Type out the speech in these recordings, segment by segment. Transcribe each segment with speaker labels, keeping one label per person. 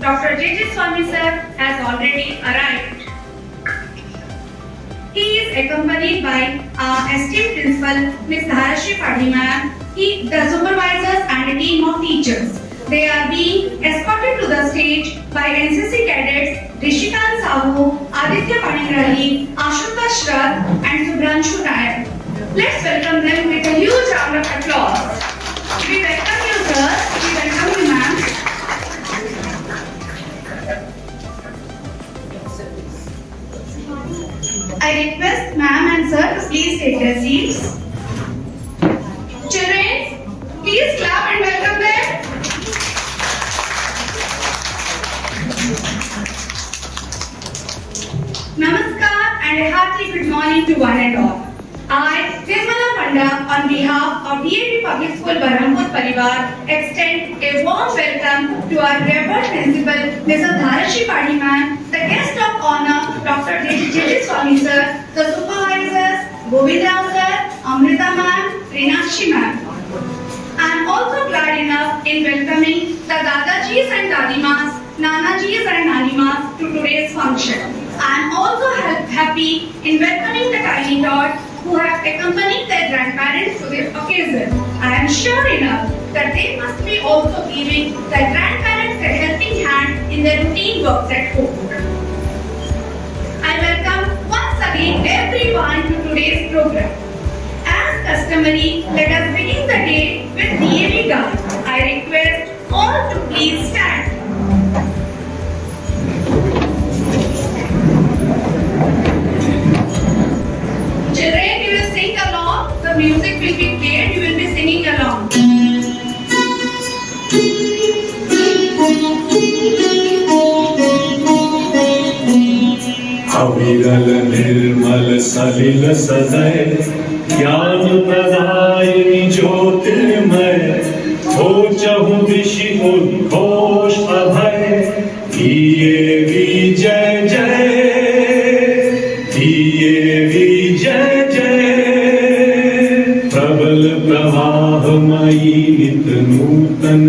Speaker 1: Dr. D.A.V. sir has already arrived. He is accompanied by our esteemed principal, Ms. Dharashi Padhi ma'am, the supervisors and a team of teachers. They are being escorted to the stage by NCC cadets Rishikant Sahu, Aditya Panigrali, Ashutosh Rath and Subhranshu Nayak. Let's welcome them with a huge round of applause. We welcome you, sir. We welcome you, ma'am. I request ma'am and sir to please take their seats. Children, please clap and welcome them. Namaskar and a hearty good morning to one and all. I, Nirmala Panda, on behalf of D.A.V. Public School Berhampur Parivar, extend a warm welcome to our revered principal, Mrs. Dharashi Padhi ma'am, the guest of honor, Dr. D.A.V. sir, the supervisors, Govind Rao sir, Amrita ma'am, Reenakshi ma'am. I am also glad enough in welcoming the Dadajis and Dadimas, Nanajis and Nanimas to today's function. I am also happy in welcoming the tiny tots who have accompanied their grandparents to this occasion. I am sure enough that they must be also giving their grandparents a helping hand in their routine works at home. I welcome once again everyone to today's program. As customary, let us begin the day with D.A.V. dance. I request all to please stand. Children, you will sing along. The music will be played. You will be singing along.
Speaker 2: अविरल निर्मल सलिल सदय ज्ञान प्रदायिनी ज्योतिर्मय हो चहु दिशि उद्घोष अभय D.A.V. जय जय D.A.V. जय जय प्रबल प्रवाहमयी नित नूतन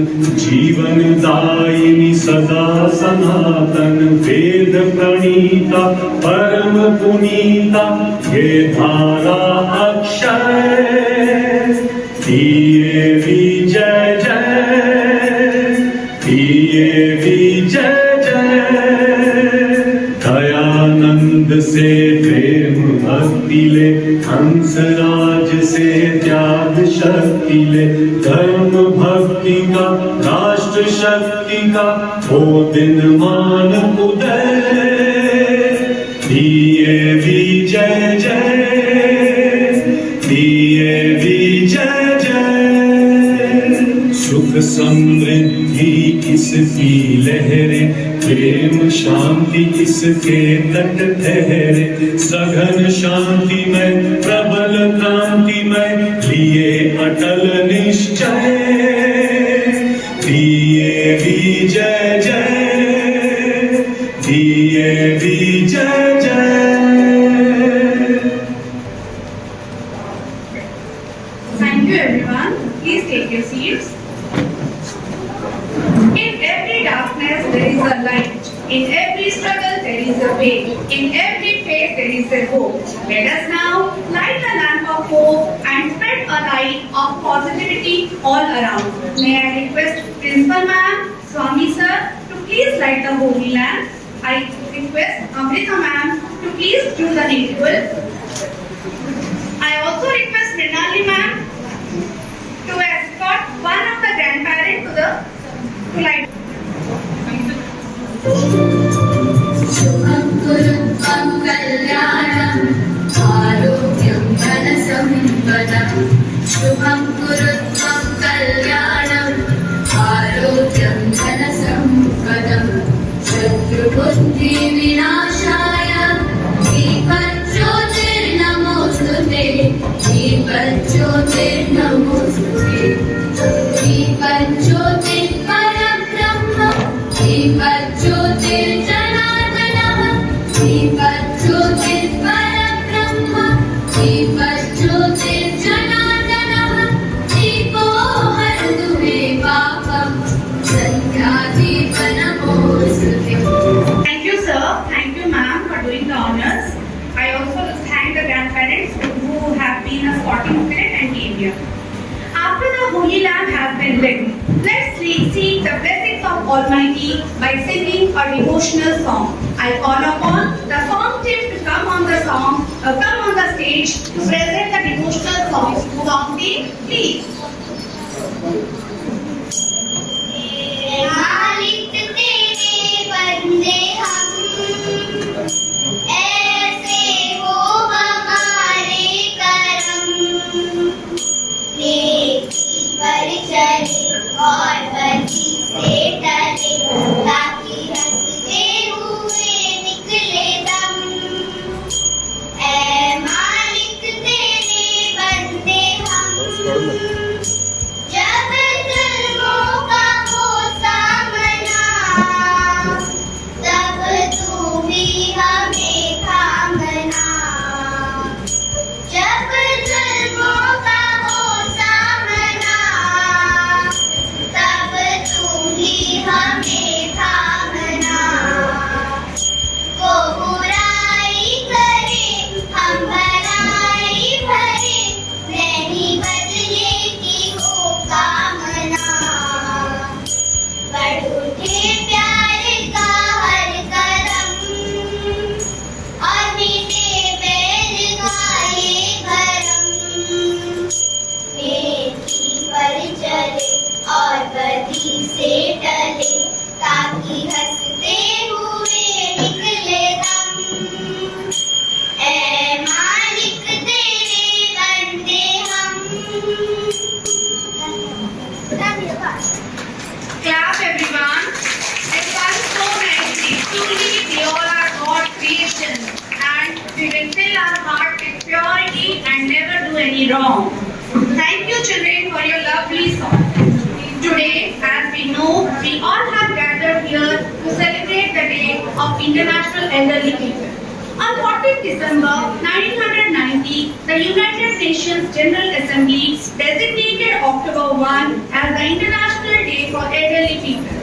Speaker 2: जीवन दायिनी सदा सनातन वेद प्रणीता परम पुनीता ये धारा अक्षय D.A.V. जय जय D.A.V. जय जय दयानंद से प्रेम भक्ति ले हंस राज से त्याग शक्ति ले धर्म भक्ति का राष्ट्र शक्ति का हो दिन मान उदय D.A.V. जय जय D.A.V. जय जय सुख समृद्धि किसकी लहरे प्रेम शांति किसके तट ठहरे सघन शांति में प्रबल क्रांति में लिए अटल निश्चय D.A.V. जय जय D.A.V. जय जय
Speaker 1: Thank you everyone. Please take your seats. In every darkness there is a light. In every struggle there is a way. In every faith there is a hope. Let us now light the lamp of hope and spread a light of positivity all around. May I request Principal Ma'am, Swami Sir to please light the holy lamp. I request Amrita Ma'am to please do the needful. I also request Mrinali Ma'am to escort one of the grandparents to light.
Speaker 3: शुभं कुरुत्वं कल्याणम् आरोग्यं धनसम्पदम् शुभं कुरुत्वं कल्याणम् आरोग्यं धनसम्पदम् शत्रुबुद्धिविनाशाय दीपज्योतिर्नमोऽस्तुते दीपज्योतिर्नमोऽस्तुते दीपज्योतिर्परब्रह्म दीपज्योतिर्जनार्दनः दीपज्योतिर्परब्रह्म दीपज्योतिर्जनार्दनः
Speaker 1: area. After the Holy Lamb has been lit, let's seek the blessings of Almighty by singing a devotional song. I call upon the song team to come on the stage to present the devotional song. Song team, please.
Speaker 3: मालिक तेरे बंदे हम ऐसे हो हमारे करम नेकी पर चले और बदी से टले ताकि हंसते हुए निकले दम ऐ मालिक तेरे बंदे हम जब जुल्मों का हो सामना तब तू भी हमें थामना जब जुल्मों का हो सामना तब तू भी हमें थामना वो बुराई करे हम भलाई भरे नहीं बदले की हो कामना बढ़ उठे प्यार का हर कदम और मीठे बैल गाए गरम नेकी पर चले और बदी से टले ताकि हंसते हुए निकले दम ऐ मालिक तेरे बंदे हम
Speaker 1: Clap everyone. It was so nicely. Truly, we all are God's creation, and we will fill our heart with purity and never do any wrong. Thank you, children, for your lovely song. Today, as we know, we all have gathered here to celebrate the Day of International Elderly People. On 14th December 1990, the United Nations General Assembly designated October 1 as the International Day for Elderly People.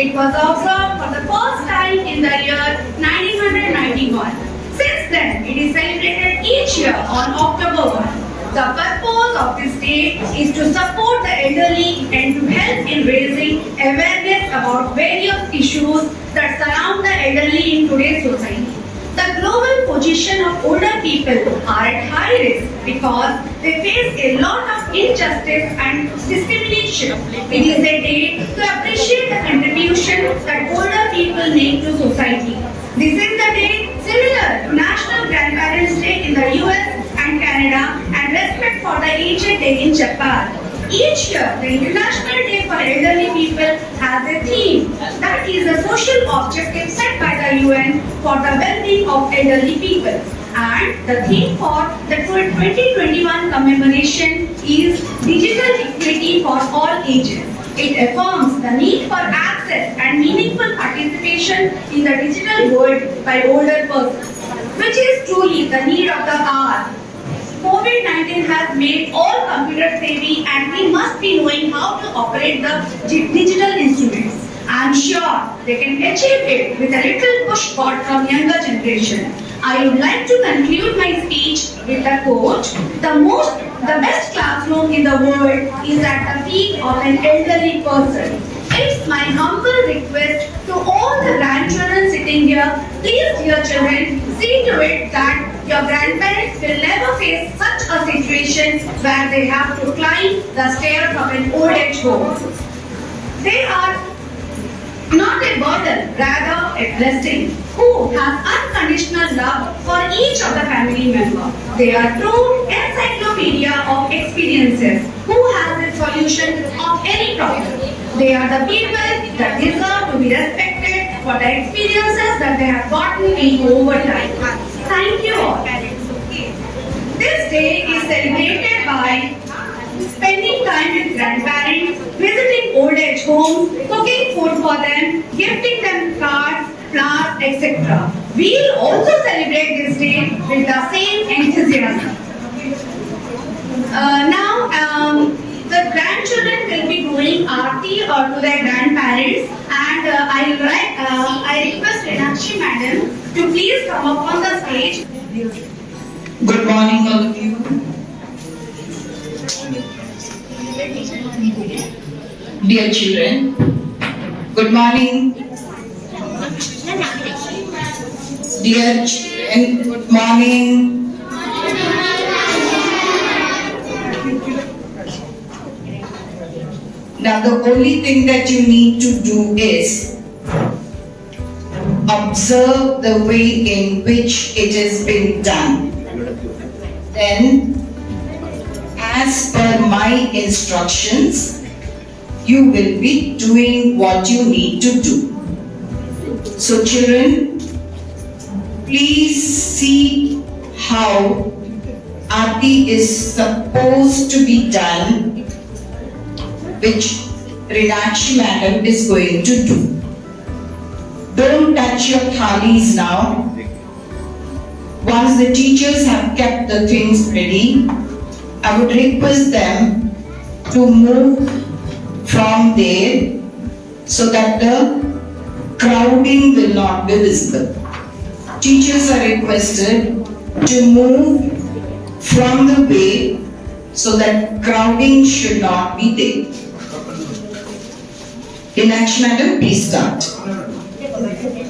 Speaker 1: It was observed for the first time in the year 1991. Since then, it is celebrated each year on October 1. The purpose of this day is to support the elderly and to help in raising awareness about various issues that surround the elderly in today's society. The global position of older people are at high risk because they face a lot of injustice and discrimination. It is a day to appreciate the contribution that older people make to society. This is the day similar to National Grandparents' Day in the US and Canada and Respect for the Aged Day in Japan. Each year, the International Day for Elderly People has a theme that is the social objective set by the UN for the well-being of elderly people. And the theme for the 2021 commemoration is Digital Equity for All Ages. It affirms the need for access and meaningful participation in the digital world by older persons, which is truly the need of the hour. COVID-19 has made all computers savvy and we must be knowing how to operate the digital instruments. I am sure they can achieve it with a little push support from younger generation. I would like to conclude my speech with the quote, the best classroom in the world is at the feet of an elderly person. It's my humble request to all the grandchildren sitting here, please dear children, see to it that your grandparents will never face such a situation where they have to climb the stairs of an old age home. They are not a burden, rather a blessing, who has unconditional love for each of the family member. They are true encyclopedia of experiences, who has a solution of any problem. They are the people that deserve to be respected for the experiences that they have gotten in over time. Thank you all. This day is celebrated by spending time with grandparents, visiting old age homes, cooking food for them, gifting them cards, flowers, etc. We will also celebrate this day with the same enthusiasm. Now, the grandchildren will be doing aarti to their grandparents, and I request Renakshi madam to please come up on the stage.
Speaker 4: Good morning, all of you. Dear children, good morning. Dear children, good morning. Now the only thing that you need to do is observe the way in which it is being done. Then, as per my instructions, you will be doing what you need to do. So children, please see how Aarti is supposed to be done, which Rinakshi madam is going to do. Don't touch your thalis now. Once the teachers have kept the things ready, I would request them to move from there so that the crowding will not be visible. Teachers are requested to move from the way so that crowding should not be there. Rinakshi madam, please start.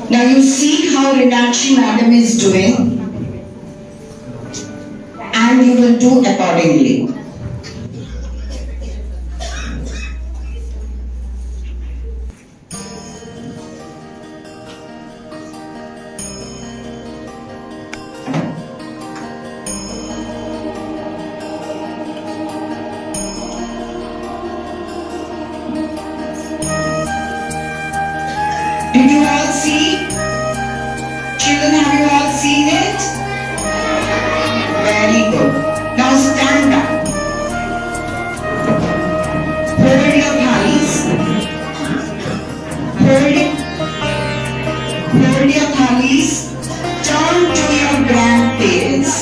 Speaker 4: Now you see how Rinakshi madam is doing, and you will do accordingly. Did you all see? Children, have you all seen it? Very good. Now stand up. Hold your thalis. Hold your thalis. Turn to your grandparents.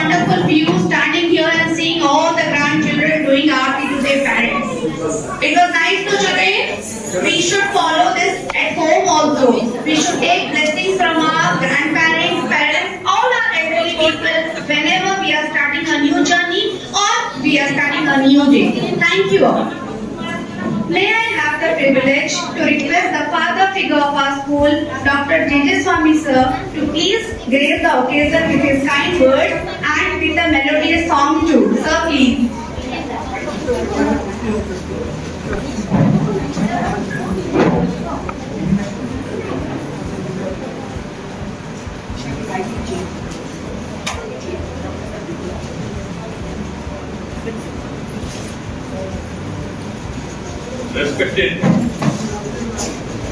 Speaker 1: wonderful view standing here and seeing all the grandchildren doing aarti to their parents. It was nice to children. We should follow this at home also. We should take blessings from our grandparents, parents, all our elderly people whenever we are starting a new journey or we are starting a new day. Thank you all. May I have the privilege to request the father figure of our school, Dr. J.J. Swami sir, to please grace the occasion with his kind words and with a melodious song too. Sir, please.
Speaker 5: Respected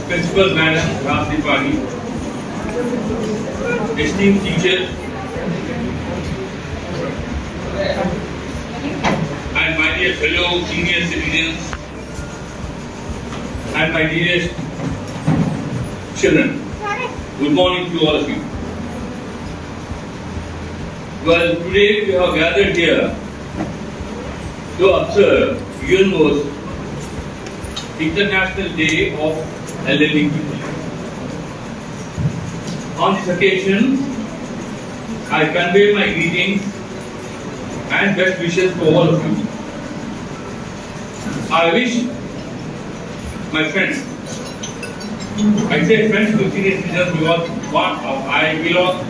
Speaker 5: Principal Madam Rajipani, esteemed teachers, and my dear fellow senior citizens, and my dearest children, good morning to all of you. Well, today we have gathered here to observe UNO's International Day of Elderly People. On this occasion, I convey my greetings and best wishes to all of you. I wish my friends, I say friends to senior citizens because I belong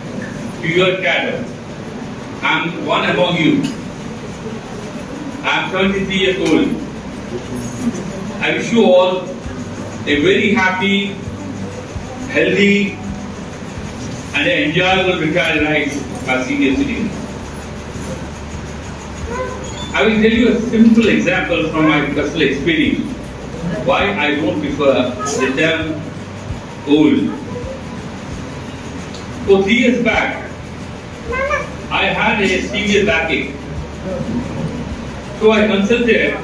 Speaker 5: to your cadre. I am one among you. I am 73 years old. I wish you all a very happy, healthy, and an enjoyable retired life as senior citizens. I will tell you a simple example from my personal experience why I don't prefer the term old. So 3 years back, I had a severe backache. So I consulted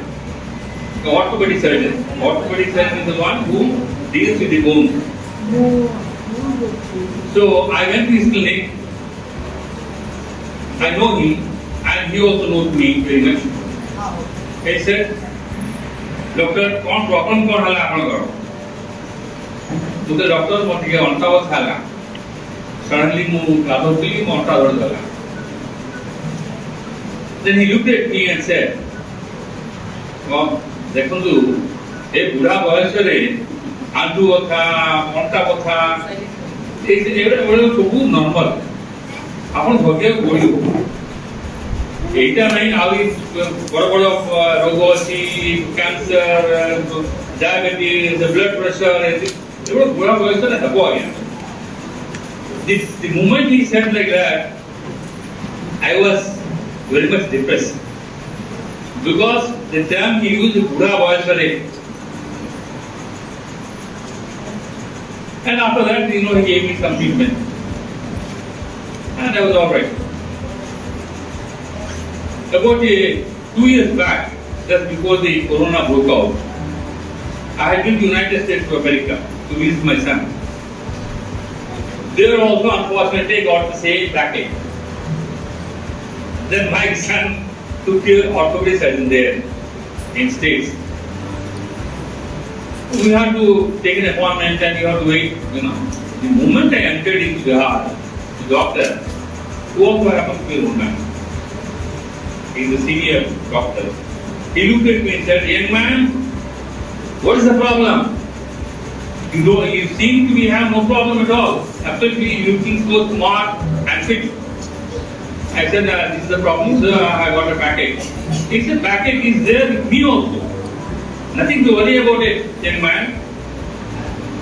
Speaker 5: the orthopedic surgeon. Orthopedic surgeon is the one who deals with the bone. So I went to his clinic. I know him and he also knows me very much. He said, Doctor, what problem कौन हला आपण करो? तो the doctor मत के अंटा वत हला. Suddenly मु गाधोली मु अंटा धर गला. Then he looked at me and said, well, ଦେଖନ୍ତୁ ଏ ବୁଢା ବୟସରେ ଆଣ୍ଠୁ ବଥା ଅଣ୍ଟା ବଥା ଏଗୁଡ଼ା ସବୁ ନର୍ମାଲ ଆପଣ ଧରିବାକୁ ପଡ଼ିବ ଏଇଟା ନାହିଁ ଆହୁରି ବଡ଼ ବଡ଼ ରୋଗ ଅଛି କ୍ୟାନ୍ସର ଡାଇବେଟିସ୍ ବ୍ଲଡ୍ ପ୍ରେସର ଏଗୁଡ଼ା ବୁଢା ବୟସରେ ହେବ ଆଜ୍ଞା the moment he said like that I was very much depressed because the term he used Buddha Vajpayee. And after that, he gave me some treatment. And I was alright. About 2 years back, just before the corona broke out, I had been to the United States of America to visit my son. There also, unfortunately, got the same backache. Then my son took care orthopedic surgeon there in States. We had to take an appointment and you have to wait, The moment I entered in Bihar, the doctor, who also happens to be a woman, he's a senior doctor, he looked at me and said, young man, what is the problem? You seem to be have no problem at all. Absolutely, you looking so smart and fit. I said, this is the problem, sir, I got a backache. He said, backache is there with me also. Nothing to worry about it, young man.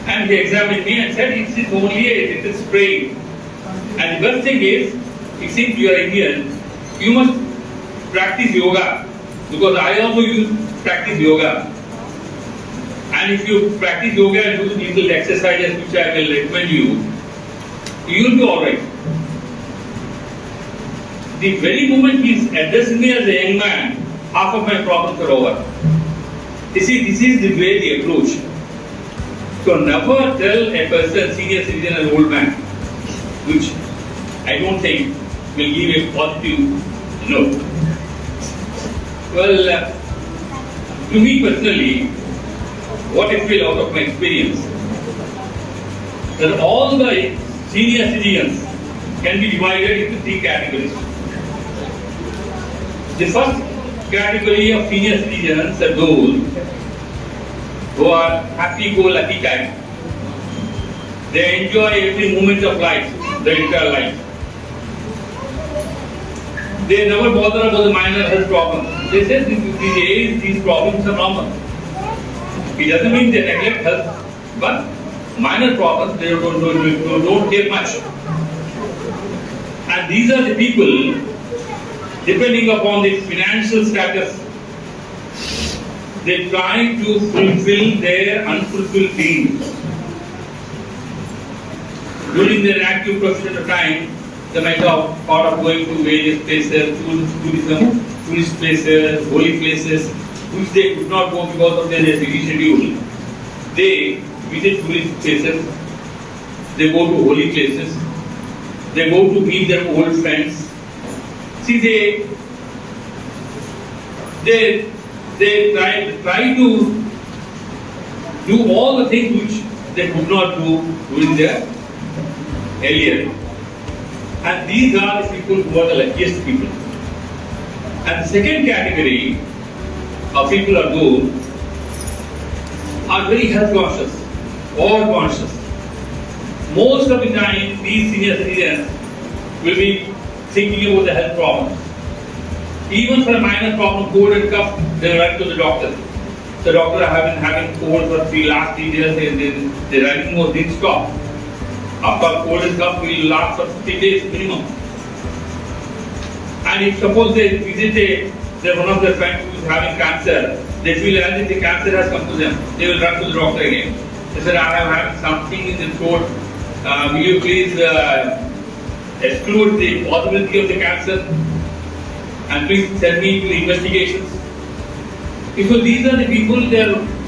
Speaker 5: And he examined me and said, it is only a little sprain. And the best thing is, since you are Indian, you must practice yoga. Because I also practice yoga. And if you practice yoga and do little exercises which I will recommend you, you will be alright. The very moment he is addressing me as a young man, half of my problems are over. You see, this is the way the approach. So never tell a person, senior citizen, an old man, which I don't think will give a positive note. Well, to me personally, what I feel out of my experience, that all the senior citizens can be divided into three categories. The first category of senior citizens are those who are happy-go-lucky type. They enjoy every moment of life, their entire life. They never bother about the minor health problems. They say these days these problems are normal. It doesn't mean they neglect health, but minor problems they don't care much. And these are the people, depending upon their financial status, they try to fulfill their unfulfilled dreams. During their active professional time, they might have thought of going to various places, tourism, tourist places, holy places, which they could not go because of their busy schedule. They visit tourist places, they go to holy places, they go to meet their old friends. See, they try to do all the things which they could not do during their earlier. And these are the people who are the luckiest people. And the second category of people are those are very health conscious or conscious. Most of the time, these senior citizens will be thinking about the health problems. Even for a minor problem, cold and cough, they will run to the doctor. The doctor have been having cold for last 3 days, they running more, didn't stop. After cold and cough will last for 50 days minimum. And if suppose they visit one of their friends who is having cancer, they feel as if the cancer has come to them, they will run to the doctor again. They said, I am having something in the throat, will you please exclude the possibility of the cancer and please send me to the investigations. So these are the people,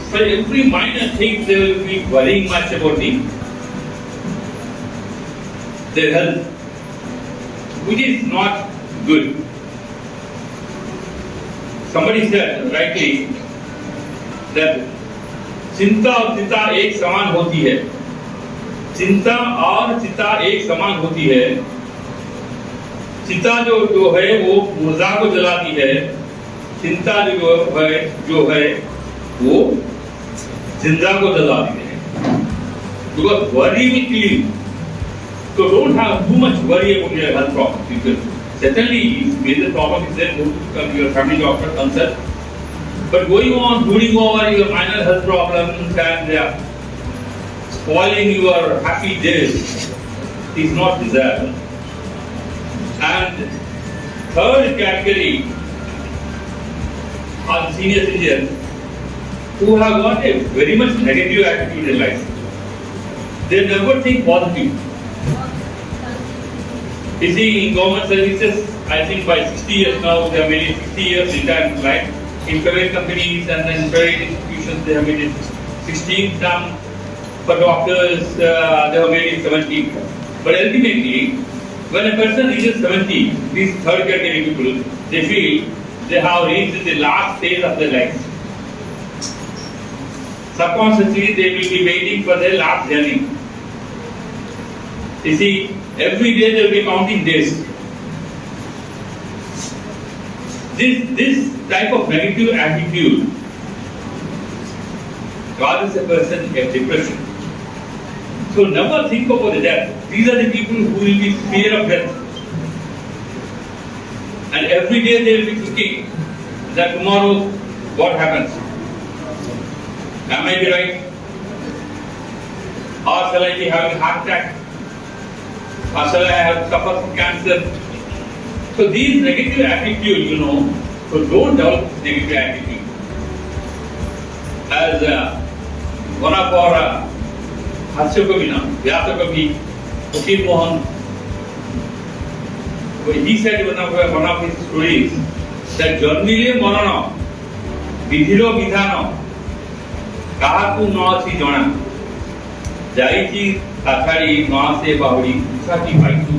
Speaker 5: for every minor thing they will be worrying much about their health, which is not good. Somebody said rightly that चिंता और चिता एक समान होती है. चिंता और चिता एक समान होती है. चिता जो है वो मुर्दा को जलाती है. चिंता जो है वो जिंदा को जलाती है. Because worry will kill you. So don't have too much worry about your health problems. Because certainly, if major problem is there, go to your family doctor, consult. But going on brooding over your minor health problems and spoiling your happy days is not desirable. And third category are senior citizens who have got a very much negative attitude in life. They never think positive. You see, in government services, I think by 60 years now, they have made it 60 years retirement, right? In private companies and then private institutions, they have made it 16 term. For doctors, they have made it 17. But ultimately, when a person reaches 70, these third category people, they feel they have reached the last phase of their life. Subconsciously, they will be waiting for their last journey. You see, every day they will be counting days. This type of negative attitude causes a person a depression. So never think about the death. These are the people who will be fear of death. And every day they will be thinking that tomorrow what happens? Am I be right? Or shall I be having a heart attack? Or shall I have suffered from cancer? So these negative attitude, so don't develop this negative attitude. As one of our Harsha Vyasa Fakir Mohan, he said in one of his stories that Janmile Marana, Vidhiro Vidhana, Kahaku Noachi Jana, Jaichi Athari Noase Bahuri, Usaki Paitu.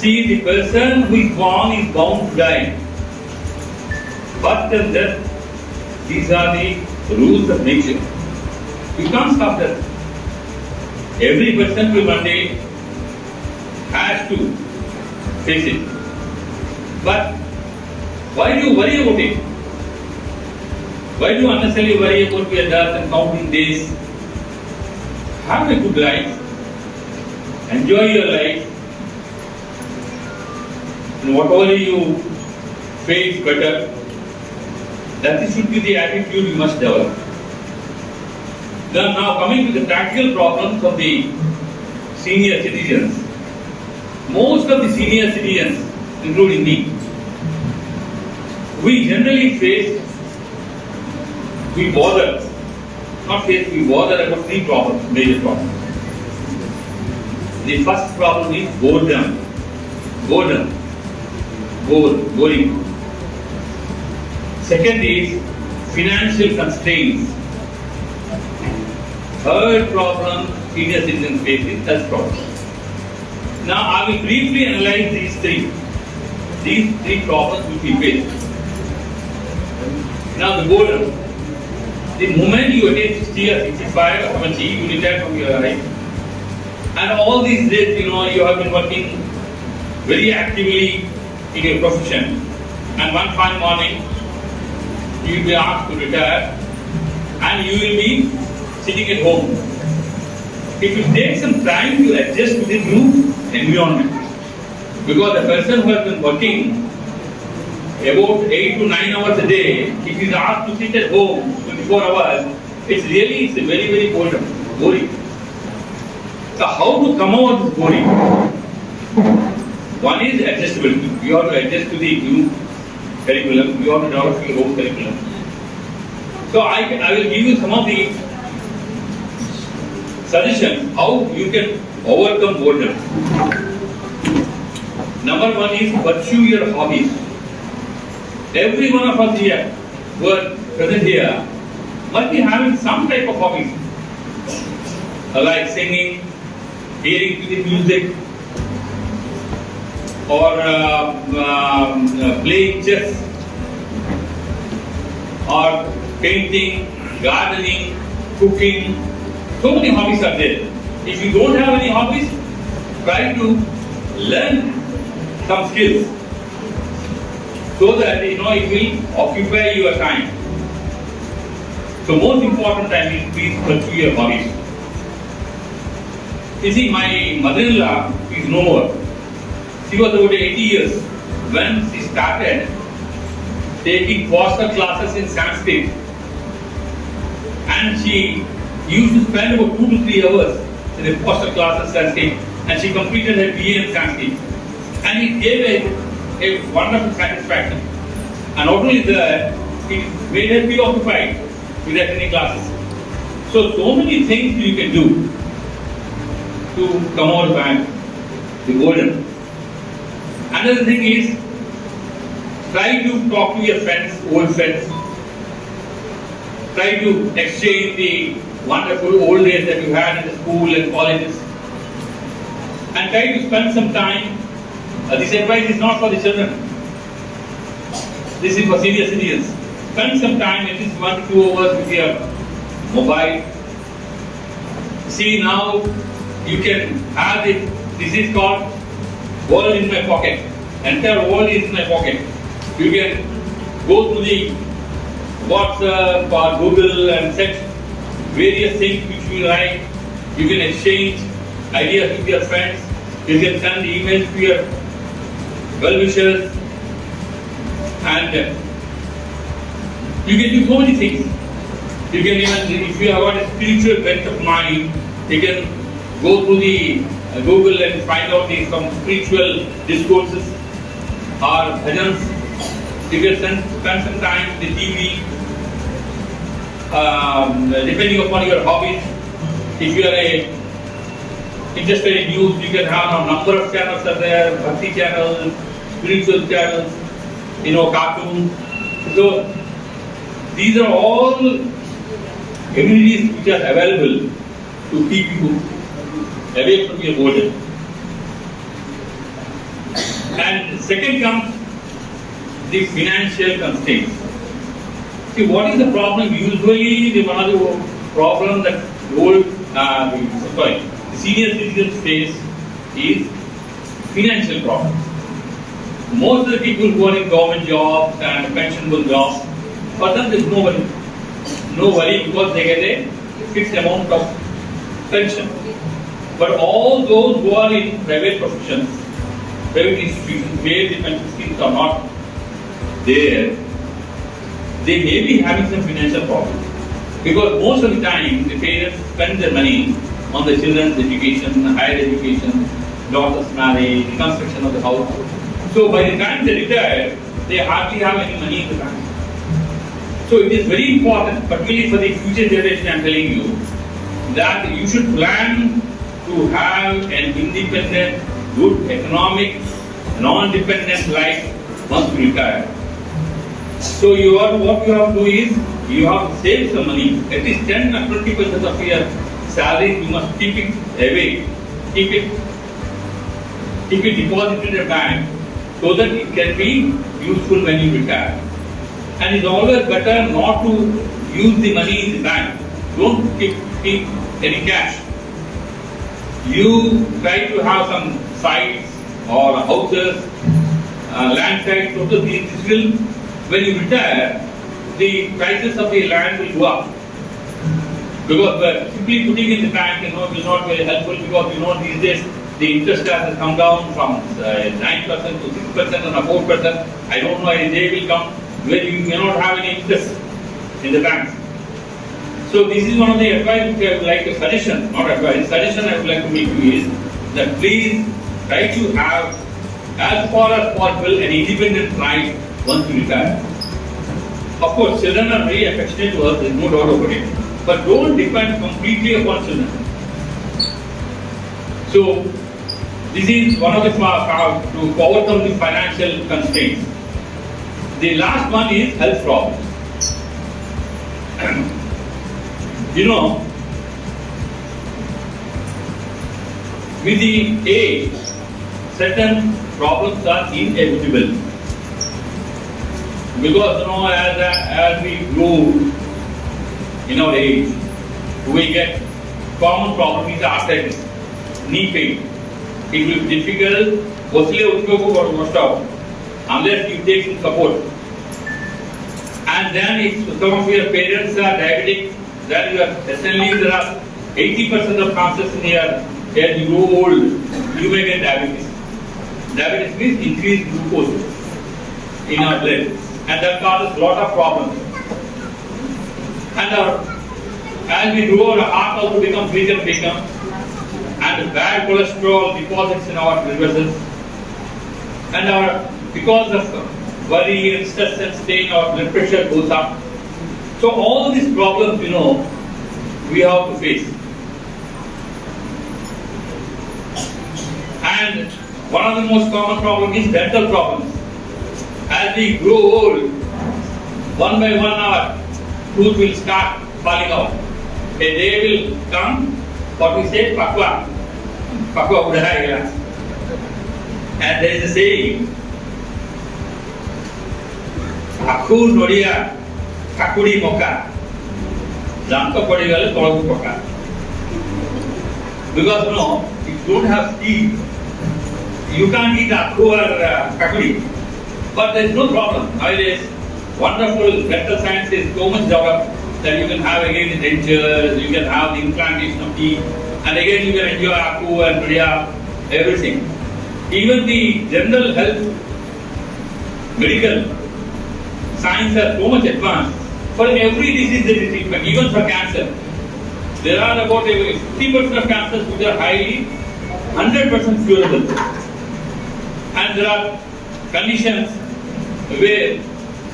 Speaker 5: See, the person who is born is bound to die. Birth and death, these are the rules of nature. You can't stop that. Every person will one day has to face it. But why do you worry about it? Why do you unnecessarily worry about your death and counting days? Have a good life. Enjoy your life. And whatever you face better, that should be the attitude you must develop. Now coming to the practical problems of the senior citizens. Most of the senior citizens, including me, we generally we bother about three problems, major problems. The first problem is boredom. Boring. Second is financial constraints. Third problem senior citizens face is health problems. Now I will briefly analyze these three problems which we face. Now the boredom. The moment you attain 60 or 65 or 70, you retire from your life. And all these days, you have been working very actively in your profession. And one fine morning, you will be asked to retire and you will be sitting at home. It will take some time to adjust to the new environment. Because the person who has been working about 8 to 9 hours a day, if he is asked to sit at home 24 hours, it's very, very boring. So how to come out of this boring? One is adjustability. You have to adjust to the new curriculum. You have to develop your own curriculum. So I will give you some of the suggestions how you can overcome boredom. Number one is pursue your hobbies. Every one of us here who are present here must be having some type of hobbies, like singing, hearing to the music, or playing chess, or painting, gardening, cooking. So many hobbies are there. If you don't have any hobbies, try to learn some skills so that it will occupy your time. So most important time is please pursue your hobbies. You see, my mother-in-law is no more. She was about 80 years when she started taking foster classes in Sanskrit. And she used to spend about 2 to 3 hours in the foster classes Sanskrit. And she completed her BA in Sanskrit. And it gave a wonderful satisfaction. And not only that, it made her preoccupied with attending classes. So many things you can do to come out back the boredom. Another thing is, try to talk to your friends, old friends. Try to exchange the wonderful old days that you had in the school and colleges. And try to spend some time. This advice is not for the children. This is for senior citizens. Spend some time, at least 1 to 2 hours with your mobile. See, now you can have it. This is called world in my pocket. Entire world is in my pocket. You can go to the WhatsApp or Google and search various things which you like. You can exchange ideas with your friends. You can send emails to your well-wishers. And you can do so many things. You can even, if you have got a spiritual bent of mind, you can go through the Google and find out some spiritual discourses or bhajans. You can spend some time on the TV, depending upon your hobbies. If you are interested in news, you can have a number of channels are there, bhakti channels, spiritual channels, cartoons. So these are all amenities which are available to keep you away from your boredom. And second comes the financial constraints. See, what is the problem? Usually, the one of the problem that the senior citizens face is financial problems. Most of the people who are in government jobs and pensionable jobs, for them there is no worry because they get a fixed amount of pension. But all those who are in private professions, private institutions where the pension schemes are not there, they may be having some financial problems. Because most of the time, the parents spend their money on the children's education, higher education, daughter's marriage, the construction of the house. So by the time they retire, they hardly have any money in the bank. So it is very important, particularly for the future generation, I am telling you, that you should plan to have an independent, good economic, non-dependent life once you retire. So what you have to do is, you have to save some money, at least 10 or 20% of your salary, you must keep it away, keep it deposited in a bank so that it can be useful when you retire. And it's always better not to use the money in the bank. Don't keep any cash. You try to have some sites or houses, land sites, so that this will, when you retire, the prices of the land will go up. Because simply putting in the bank, will not be very helpful, because these days the interest has come down from 9% to 6% and 4%. I don't know if they will come where you may not have any interest in the banks. So this is one of the advice which I would like to suggestion I would like to make you is that please try to have as far as possible an independent life once you retire. Of course, children are very affectionate to us, there is no doubt about it. But don't depend completely upon children. So, this is one of the to overcome the financial constraints. The last one is health problems. With the age, certain problems are inevitable. Because as we grow in our age, we get common problems is arthritis, knee pain. It will be difficult, unless you take some support. And then if some of your parents are diabetic, then definitely there are 80% of chances in your, as you grow old, you may get diabetes. Diabetes means increased glucose in our blood. And that causes a lot of problems. And as we grow, our heart also becomes weaker and weaker. And bad cholesterol deposits in our blood vessels. And because of worry and stress and strain, our blood pressure goes up. So all these problems, we have to face. And one of the most common problems is dental problems. As we grow old, one by one our tooth will start falling out. A day will come, what we say, pakwa udhayega. And there is a saying, Akku nodia, kakudi moka, janto padigal tolagu poka. Because if you don't have teeth, you can't eat akku or kakudi. But there is no problem. Nowadays, wonderful dental science is so much developed that you can have again the dentures, you can have the implantation of teeth, and again you can enjoy akku and nodia, everything. Even the general health, medical science are so much advanced. For every disease there is treatment, even for cancer. There are about 50% of cancers which are highly 100% curable. And there are conditions where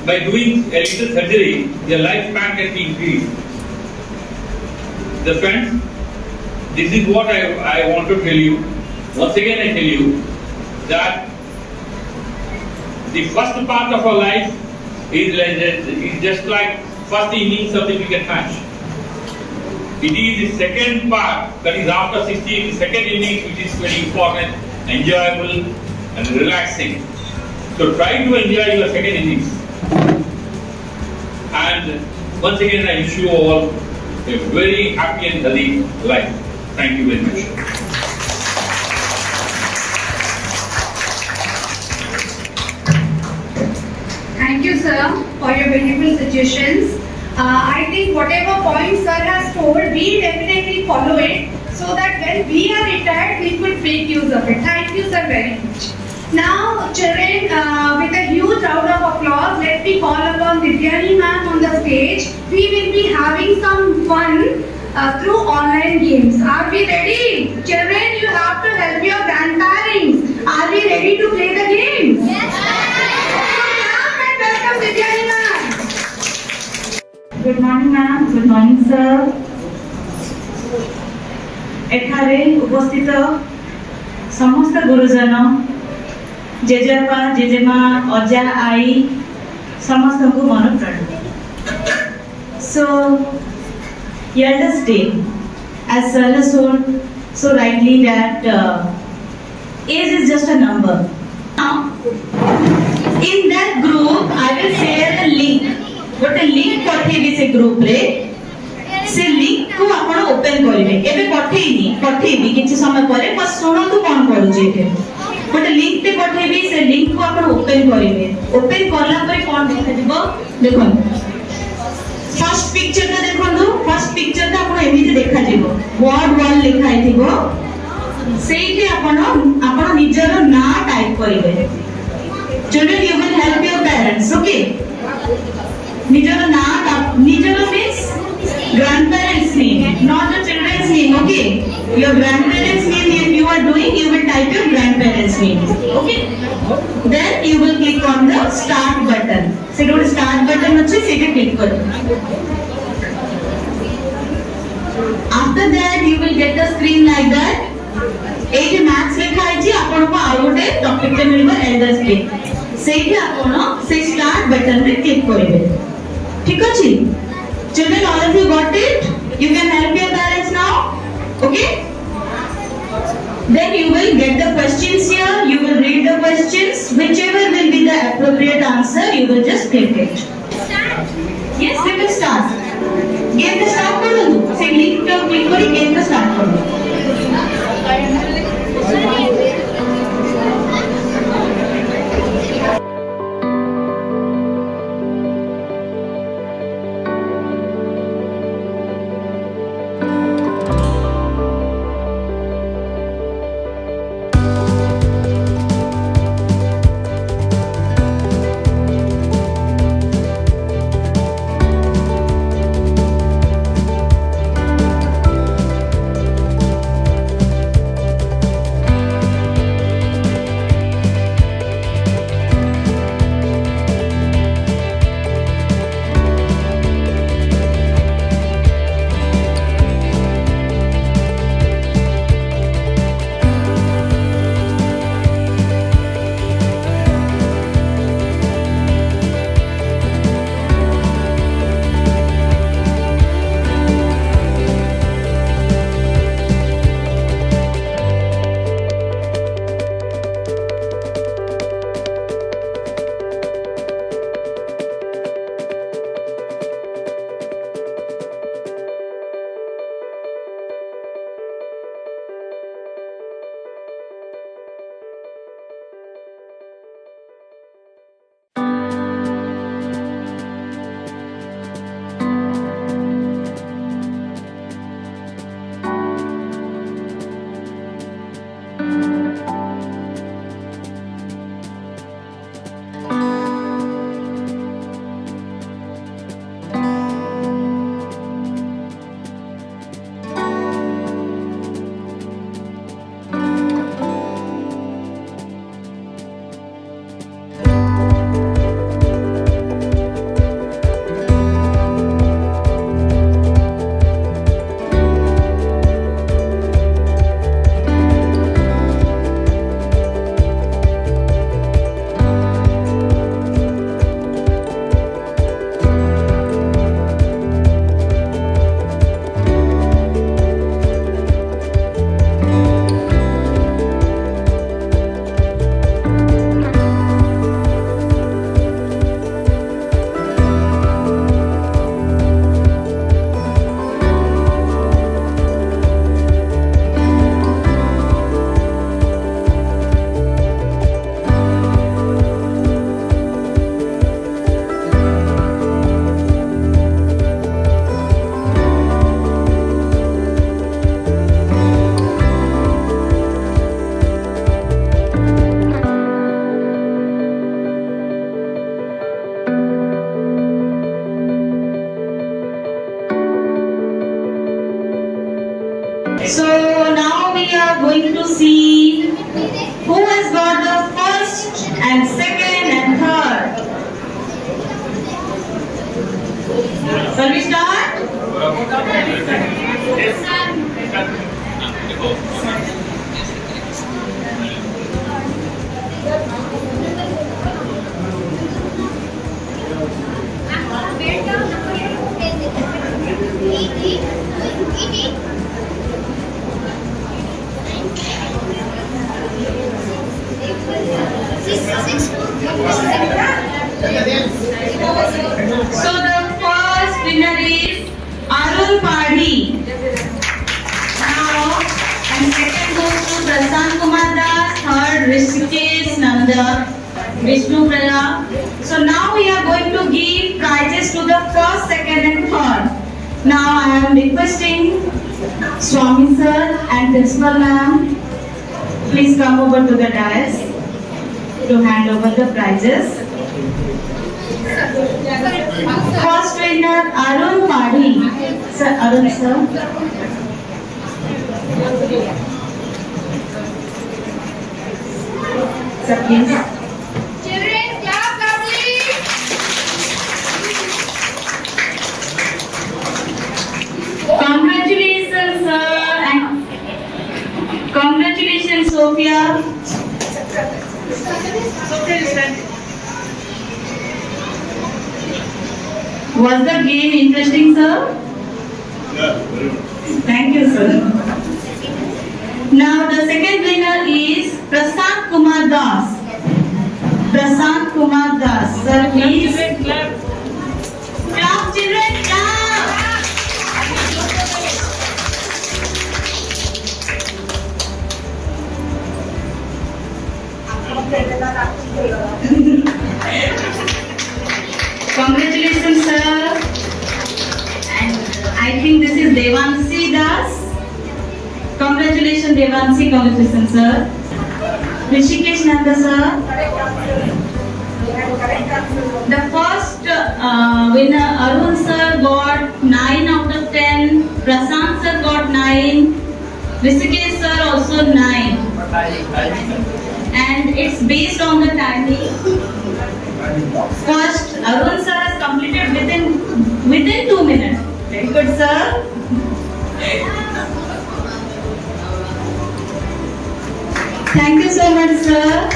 Speaker 5: by doing a little surgery, their lifespan can be increased. The friends, this is what I want to tell you. Once again I tell you that the first part of our life is just like first innings of the cricket match. It is the second part, that is after 60, the second innings, which is very important, enjoyable, and relaxing. So try to enjoy your second innings. And once again, I wish you all a very happy and healthy life. Thank you very much.
Speaker 1: Thank you, sir, for your beautiful suggestions. I think whatever points sir has told, we definitely follow it so that when we are retired, we could make use of it. Thank you, sir, very much. Now, children, with a huge round of applause, let me call upon Divyani ma'am on the stage. We will be having some fun through online games. Are we ready? Children, you have to help your grandparents. Are we ready to play the games? Yes, welcome Divyani ma'am.
Speaker 6: Good morning ma'am, good morning sir. एठारे उपस्थित समस्त गुरुजन जेजेपा जेजेमा अजा आई समस्त को मन प्रणाम. So eldest day, as sir has told so rightly that age is just a number. Now in that group I will share a link. गोटे लिंक पठेबी से ग्रुप रे से लिंक को आपण ओपन करिवे. एबे पठेबी किछि समय परे बस सुनतु कोन करूची एते. गोटे लिंक ते पठेबी से लिंक को आपण ओपन करिवे. ओपन करला परे कोन देखा दिबो देखो. फर्स्ट पिक्चर ता देखंदु. फर्स्ट पिक्चर ता आपण एमिति देखा दिबो. वर्ड वॉल लिखाइ दिबो. सेइते आपण निजर ना टाइप करिवे. Children, you will help your parents, okay? Nijara means grandparents' name, not the children's name, okay? Your grandparents' name, if you are doing, you will type your grandparents' name, okay? Then you will click on the start button. So, go to start button, click on. After that, you will get the screen like that. Eighty maths लिखा है जी आपण को आ गोटे topic रे मिलबो elders day. सेठी आपण से start button रे क्लिक करिवे. ठीक अछि? Children, all of you got it? You can help your parents now? Okay? Then you will get the questions here. You will read the questions. Whichever will be the appropriate answer, you will just click it. Yes, we will start. Game the start करू. से link पे click करी game का start करू. to see who has got the first and second and third. Shall we start? So the first winner is Arul Padhi. Now, and second goes to Prasan Kumar Das, third Rishikesh Nanda, Vishnu Praya. So now we are going to give prizes to the first, second and third. Now I am requesting Swami sir and Principal ma'am, please come over to the dais to hand over the prizes. First winner Arun Padhi. Sir, Arun sir. Sir, please.
Speaker 3: Children, clap loudly.
Speaker 6: Congratulations, sir, and congratulations, Sophia. Was the game interesting, sir? Thank you, sir. Now the second winner is Prasad Kumar Das. Prasad Kumar Das. Sir, please. Clap, children, clap. Congratulations, sir. And I think this is Devansi Das. Congratulations, Devansi. Congratulations, sir. Rishikesh Nanda, sir. The first winner, Arun sir, got 9 out of 10. Prasant sir got 9. Rishikesh sir also 9. And it's based on the timing. First, Arun sir has completed within 2 minutes. Very good, sir. Thank you so much, sir.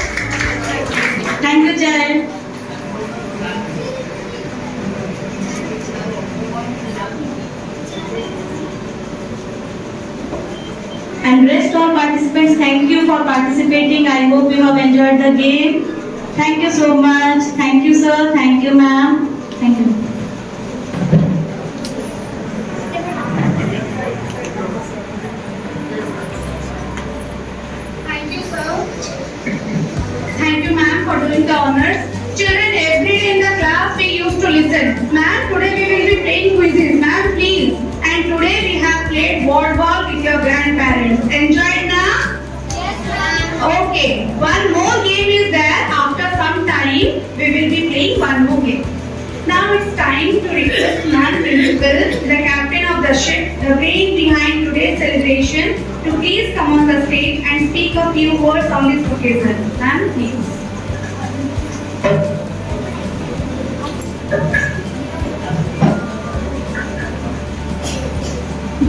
Speaker 6: Thank you, child. And rest all participants, thank you for participating. I hope you have enjoyed the game. Thank you so much. Thank you, sir. Thank you, ma'am. Thank you.
Speaker 3: Thank you, sir.
Speaker 1: Thank you, ma'am, for doing the honors. Children, every day in the class we used to listen. Ma'am, today we will be playing quizzes. Ma'am, please. And today we have played board ball with your grandparents. Enjoyed now?
Speaker 3: Yes, ma'am.
Speaker 1: Okay. One more game is there. After some time, we will be playing one more game. Now it's time to request Ma'am Principal, the captain of the ship, the brain behind today's celebration, to please come on the stage and speak a few words on this occasion. Ma'am, please.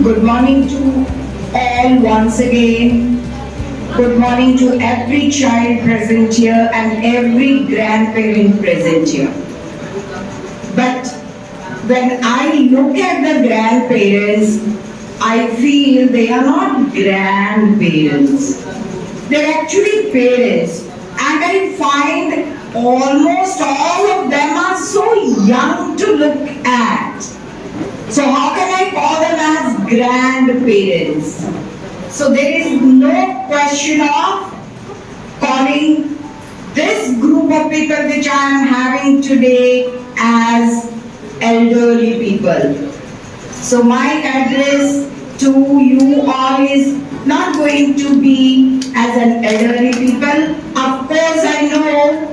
Speaker 4: Good morning to all once again. Good morning to every child present here and every grandparent present here. But when I look at the grandparents, I feel they are not grandparents. They're actually parents. And I find almost all of them are so young to look at. So how can I call them as grandparents? So there is no question of calling this group of people which I am having today as elderly people. So my address to you all is not going to be as an elderly people. Of course I know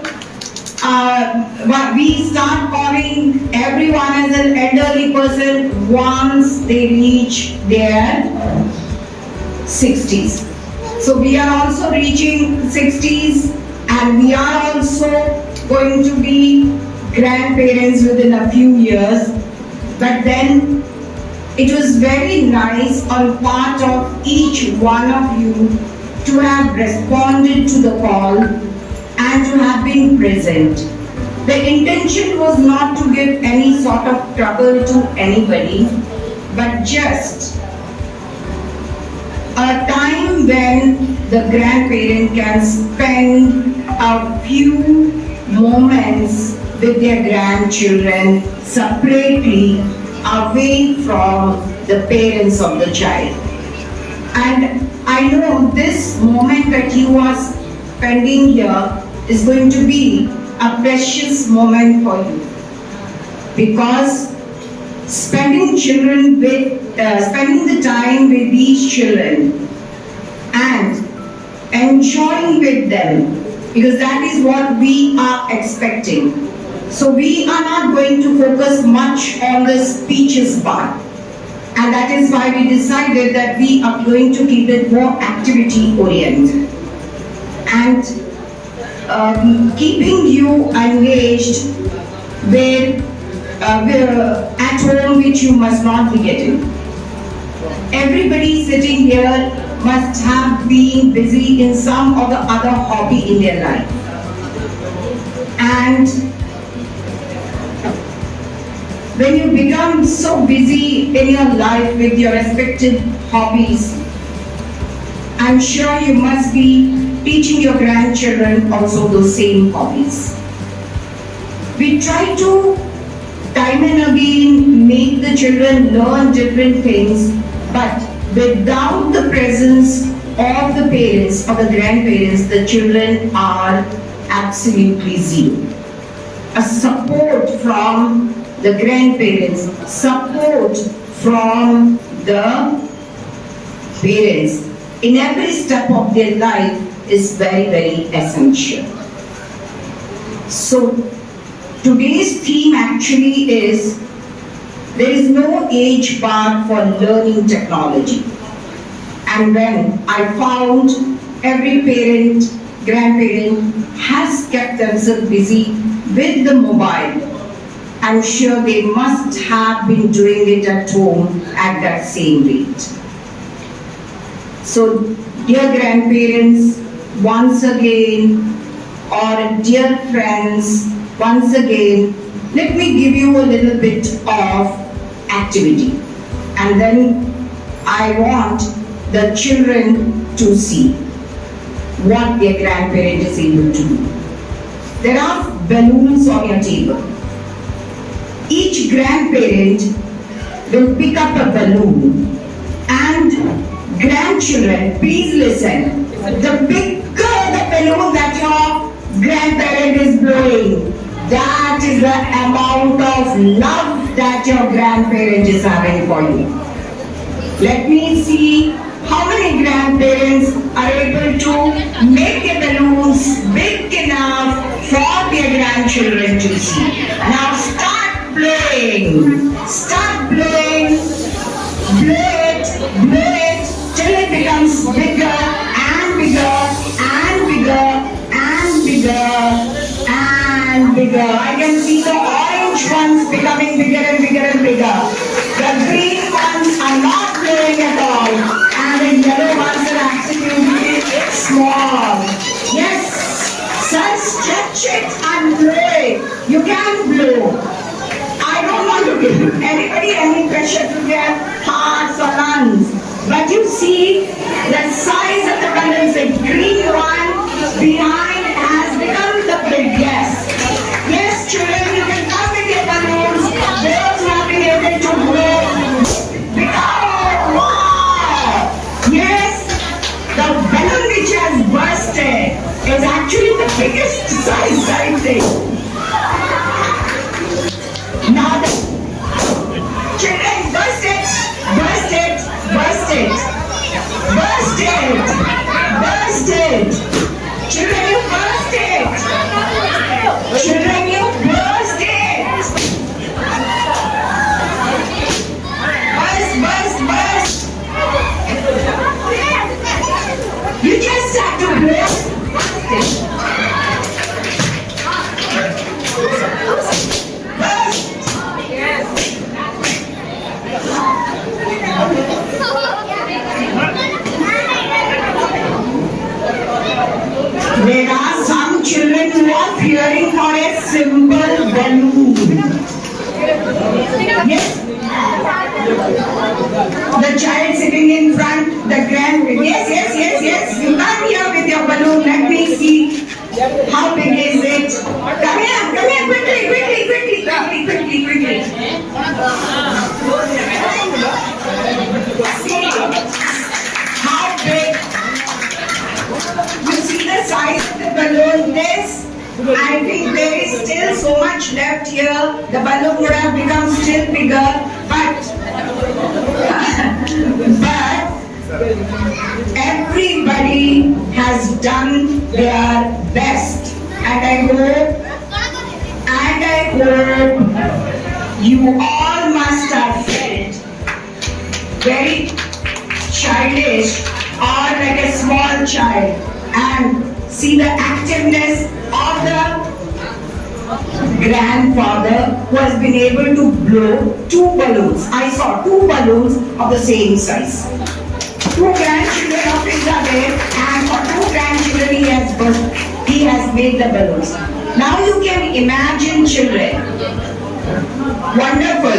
Speaker 4: we start calling everyone as an elderly person once they reach their 60s. So we are also reaching 60s, and we are also going to be grandparents within a few years. But then it was very nice on part of each one of you to have responded to the call and to have been present. The intention was not to give any sort of trouble to anybody, but just a time when the grandparent can spend a few moments with their grandchildren separately away from the parents of the child. And I know this moment that you are spending here is going to be a precious moment for you, because spending the time with these children and enjoying with them, because that is what we are expecting. So we are not going to focus much on the speeches part, and that is why we decided that we are going to keep it more activity oriented and keeping you engaged with at home, which you must not be getting. Everybody sitting here must have been busy in some or the other hobby in their life. And when you become so busy in your life with your respective hobbies, I'm sure you must be teaching your grandchildren also those same hobbies. We try to time and again make the children learn different things, but without the presence of the parents or the grandparents, the children are absolutely zero. A support from the grandparents, support from the parents in every step of their life is very, very essential. So today's theme actually is, there is no age bar for learning technology. And when I found every parent, grandparent has kept themselves busy with the mobile, I'm sure they must have been doing it at home at that same rate. So, dear grandparents, once again, or dear friends, once again, let me give you a little bit of activity. And then I want the children to see what their grandparent is able to do. There are balloons on your table. Each grandparent will pick up a balloon, and grandchildren, please listen. The bigger the balloon that your grandparent is blowing, that is the amount of love that your grandparent is having for you. Let me see how many grandparents are able to make their balloons big enough for their grandchildren to see. Now start blowing. Start blowing. Blow it till it becomes bigger and bigger and bigger and bigger and bigger. I can see the orange ones becoming bigger and bigger and bigger. The green ones are not blowing at all, and the yellow ones are absolutely small. Yes, sir, stretch it and blow it. You can blow. I don't want to give anybody any pressure to their hearts or lungs, but you see the size of the balloons. The green one behind has become the biggest. Yes, children, you can come with your balloons. Those who have been able to blow. Wow! Yes, the balloon which has bursted is actually the biggest size, I think. Now the children, burst it, burst it, burst it, burst it, burst it. Children, you burst it. Children, you burst it. Burst, burst, burst. You of hearing for a simple balloon. Yes. The child sitting in front, the grandparent. Yes. You come here with your balloon. Let me see. How big is it? Come here, quickly. See how big. You see the size of the balloon? This, I think there is still so much left here. The balloon would have become still bigger, but everybody has done their best, and I hope you all must have felt very childish or like a small child, and see the activeness of the grandfather who has been able to blow 2 balloons. I saw 2 balloons of the same size. 2 grandchildren of his are there, and for 2 grandchildren he has made the balloons. Now you can imagine, children. Wonderful.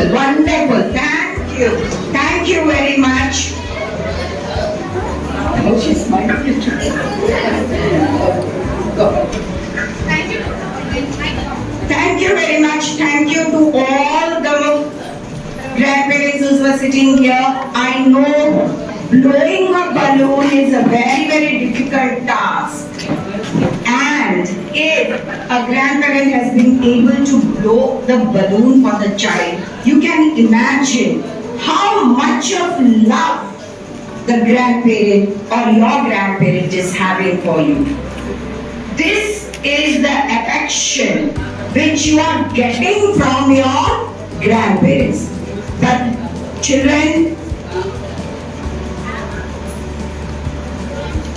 Speaker 4: Thank you very much. Oh, she's smiling. Go. Thank you very much. Thank you to all the grandparents who were sitting here. I know blowing a balloon is a very difficult task. And if a grandparent has been able to blow the balloon for the child, you can imagine how much of love the grandparent or your grandparent is having for you. This is the affection which you are getting from your grandparents. But children,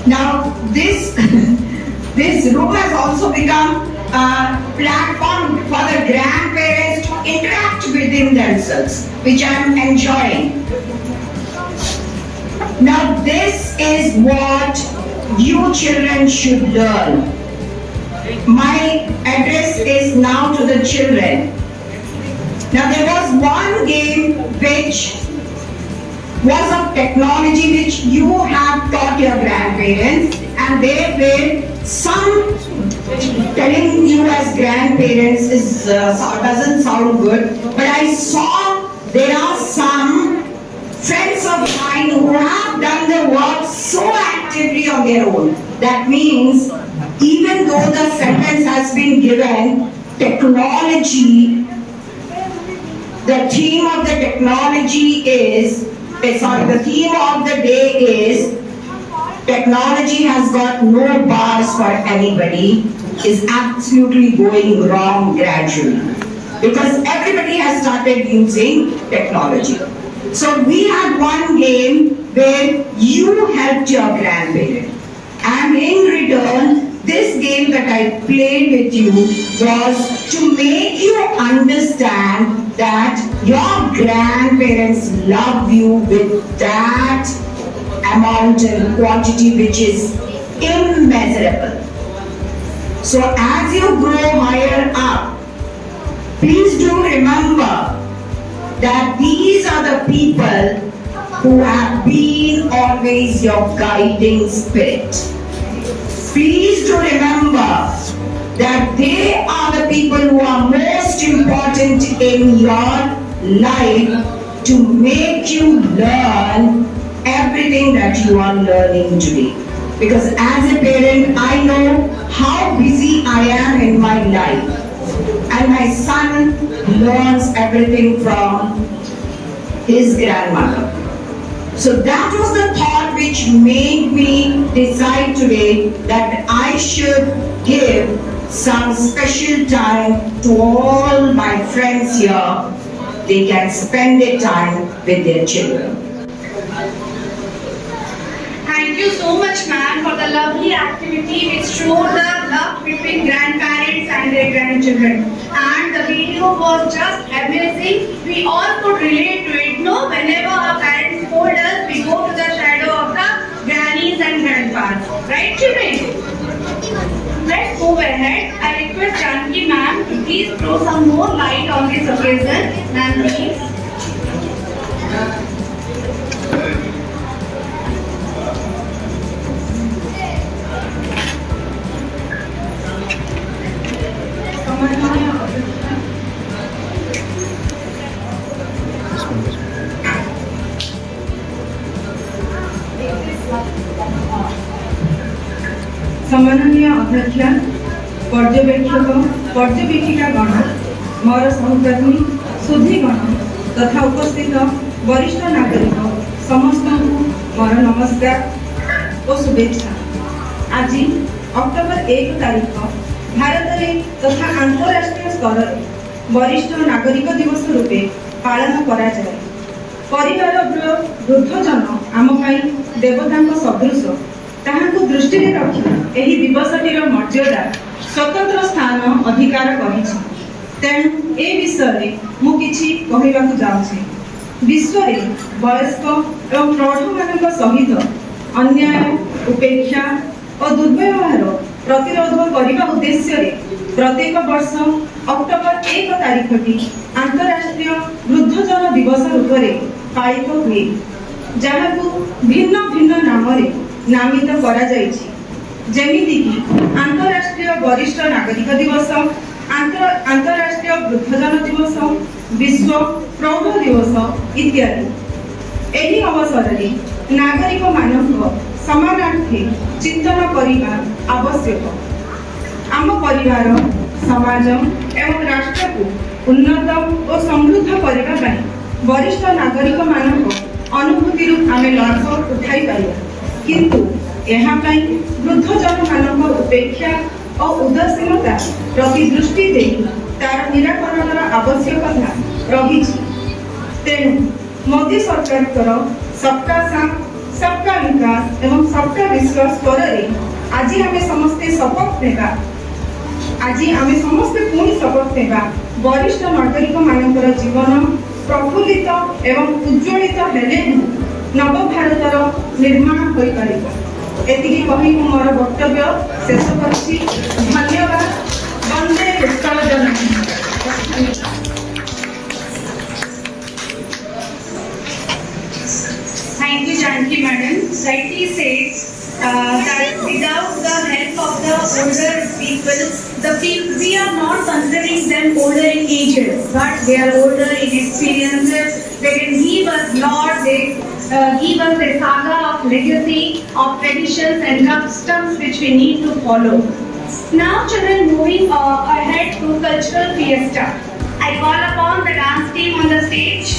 Speaker 4: now this room has also become a platform for the grandparents to interact within themselves, which I am enjoying. Now this is what you children should learn. My address is now to the children. Now there was one game which was of technology which you have taught your grandparents, and they were some telling you as grandparents doesn't sound good, but I saw there are some friends of mine who have done the work so actively on their own. That means even though the sentence has been given, technology, the theme of the day is technology has got no bars for anybody, is absolutely going wrong gradually. Because everybody has started using technology. So we had one game where you helped your grandparent. And in return, this game that I played with you was to make you understand that your grandparents love you with that amount and quantity which is immeasurable. So as you grow higher up, please do remember that these are the people who have been always your guiding spirit. Please do remember that they are the people who are most important in your life to make you learn everything that you are learning today. Because as a parent, I know how busy I am in my life. And my son learns everything from his grandmother. So that was the thought which made me decide today that I should give some special time to all my friends here. They can spend their time with their children.
Speaker 1: Thank you so much, ma'am, for the lovely activity which showed the love between grandparents and their grandchildren. And the video was just amazing. We all could relate to it. No, whenever our parents scold us, we go to the shadow of the grannies and grandpas. Right, children? Let's move ahead. I request Janki ma'am to please throw some more light on this occasion. Ma'am, please.
Speaker 7: सम्माननीय अध्यक्षा पर्यवेक्षक पर्यवेक्षिका गण मोर सहकर्मी सुधीगण तथा उपस्थित वरिष्ठ नागरिक समस्त मोर नमस्कार और शुभेच्छा। आज अक्टोबर 1 तारीख भारत में तथा अंतरराष्ट्रीय स्तर में वरिष्ठ नागरिक दिवस रूपे पालन करा जाए। परिवार वृद्धजन आम देवता सदृश ताहाको दृष्टि रखी एही दिवसटीर मर्यादा स्वतंत्र स्थान अधिकार करिछि। तेणु ए विषय मु किछि कहिबाकु जाउछि। विश्व में वयस्क एवं प्रौढ़ मानक सहित अन्याय उपेक्षा और दुर्व्यवहार प्रतिरोध करने उद्देश्य प्रत्येक वर्ष अक्टोबर 1 तारीखटी अंतरराष्ट्रीय वृद्धजन दिवस रूप में पालित हुए, जहाँ भिन्न भिन्न नाम नामित करा जाइछि। जेमिति कि अंतरराष्ट्रीय वरिष्ठ नागरिक दिवस, अंतरराष्ट्रीय वृद्धजन दिवस, विश्व प्रौढ़ दिवस इत्यादि। एही अवसर में नागरिक मानक समानार्थी चिंतन करने आवश्यक। आम परिवार समाज एवं राष्ट्र को उन्नत और समृद्ध करने वरिष्ठ नागरिक मानक अनुभूति आम लाभ उठाई पार, किंतु यहाँ वृद्धजन मान उपेक्षा और उदासीनता प्रति दृष्टि दे तार निराकरण आवश्यकता रही। तेणु मोदी सरकार सबका साथ सबका विकास एवं सबका विश्वास स्तर आज आम समस्ते शपथ नेबा। आज आम समस्ते पुणी शपथ नेबा वरिष्ठ नागरिक मानकर जीवन प्रफुल्लित एवं उज्ज्वलित हेले नव भारतर निर्माण हो पार। एतिकी कही मोर वक्तव्य शेष करुछि। धन्यवाद। वंदे उत्कल जननी।
Speaker 1: Thank you, Janki madam. Rightly said that without the help of the older people, we are not considering them older in ages, but they are older in experiences. They can give us lot. They give us a saga of legacy, of traditions and customs which we need to follow. Now, children, moving ahead to cultural fiesta. I call upon the dance team on the stage.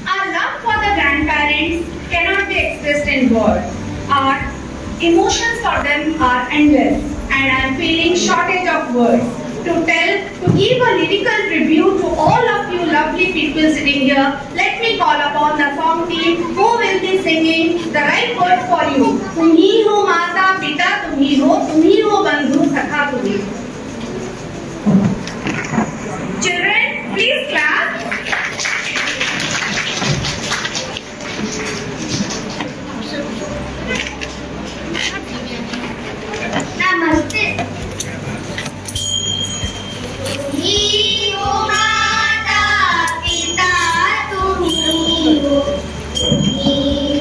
Speaker 1: Our love for the grandparents cannot be expressed in words. Our emotions for them are endless, and I am feeling shortage of words to give a lyrical tribute to all of you lovely people sitting here. Let me call upon the song team who will be singing the right words for you. तुम्ही हो माता पिता, तुम्ही हो बंधु सखा तुम्ही. Children, please clap. Namaste.
Speaker 3: तुम्ही हो माता पिता तुम्ही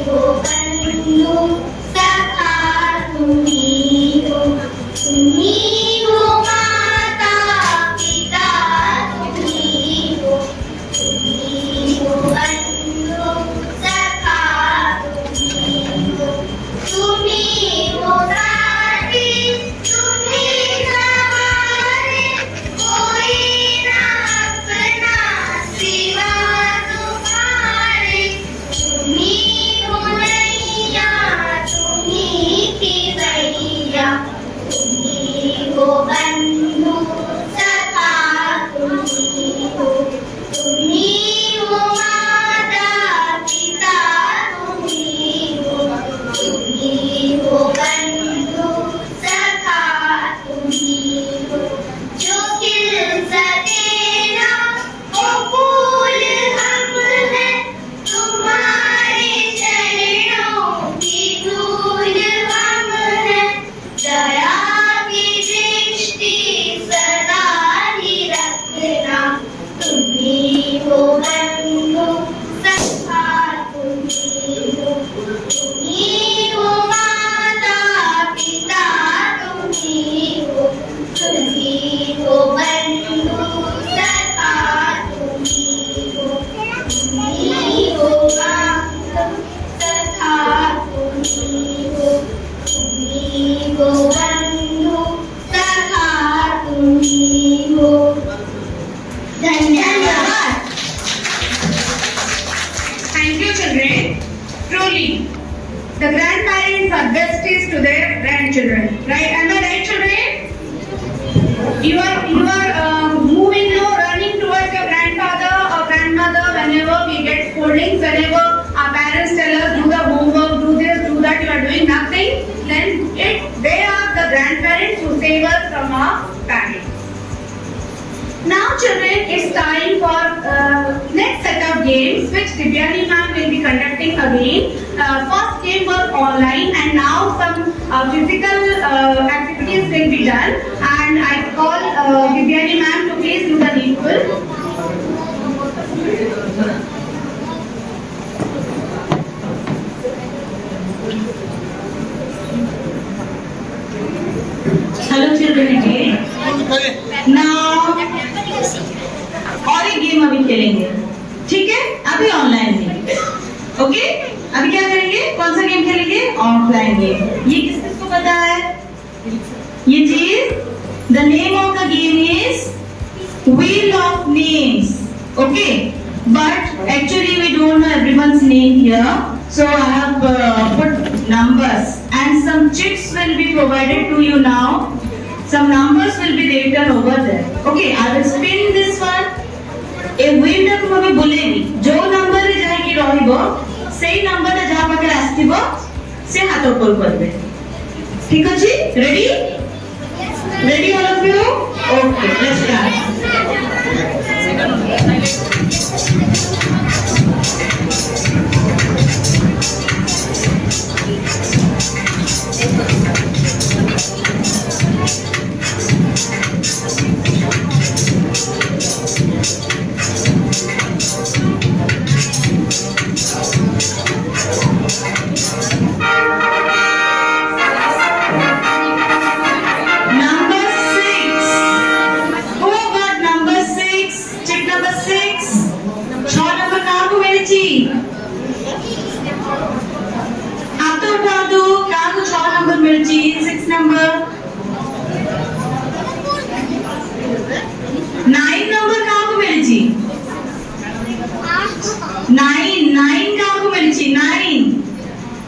Speaker 3: हो बंधु सखा तुम्ही हो माता पिता तुम्ही हो बंधु सखा तुम्ही हो दाती तुम्ही सहारे कोई ना अपना सिवा तुम्हारे तुम्ही हो नैया तुम्ही की
Speaker 1: Thank you, children. Truly, the grandparents are besties to their grandchildren. Right? Am I right, children? You are moving, running towards your grandfather or grandmother whenever we get scoldings, whenever our parents tell us do the homework, do this, do that, you are doing nothing. Then they are the grandparents who save us from our parents. Now, children, it's time for next set of games which Divyani ma'am will be conducting again. First game was online and now some physical activities will be done. And I call Divyani ma'am to please do the needful.
Speaker 6: Hello children again. Now और एक game अभी खेलेंगे, ठीक है? अभी online में, okay? अभी क्या करेंगे? कौन सा गेम खेलेंगे? Offline game. ये किसको पता है? ये चीज, the name of the game is Wheel of Names, okay? But actually we don't know everyone's name here, so I have put numbers and some chits will be provided to you now. Some numbers will be written over there. Okay, I will spin this one. A wheel टा को हमें बोलेगी जो number रे जाएगी रहिबो सेही number टा जहा पाके आस्थिबो से हाथ ऊपर करबे, ठीक अछि? Ready? Ready all of you? Okay, let's start.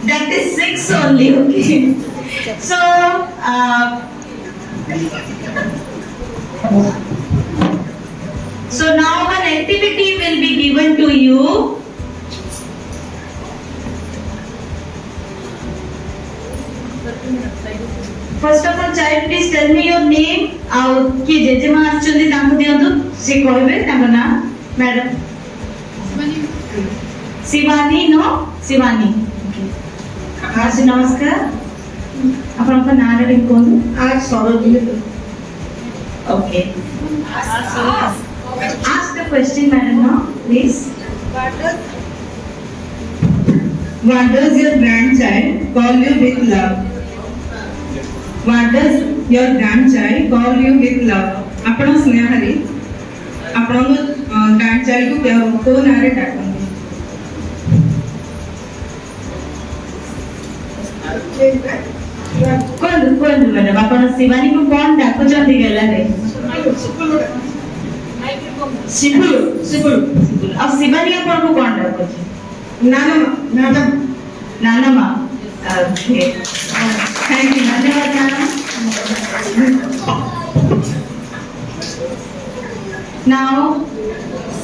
Speaker 6: That is 6 only, okay? So, so now an activity will be given to you. First of all, child, please tell me your name. Aur ki jejema aschandi taku diyantu. Se kohibe taku na, madam. Shivani, no? Shivani. आज नमस्कार, आपनका नाम रे कोन? आज Saurabh. Okay. Ask the question, madam, now, please.
Speaker 7: What does your grandchild call you with love? What does your grandchild call you with love? आपण स्नेहारी आपण grandchild को नारे darken.
Speaker 6: कोन madam आपण शिवानी को कोन डाको जल्दी गेला रे? शिबुल. अब शिवानी आपण को कोन डाको? नानामा. ओके. Thank you. धन्यवाद नाना. Now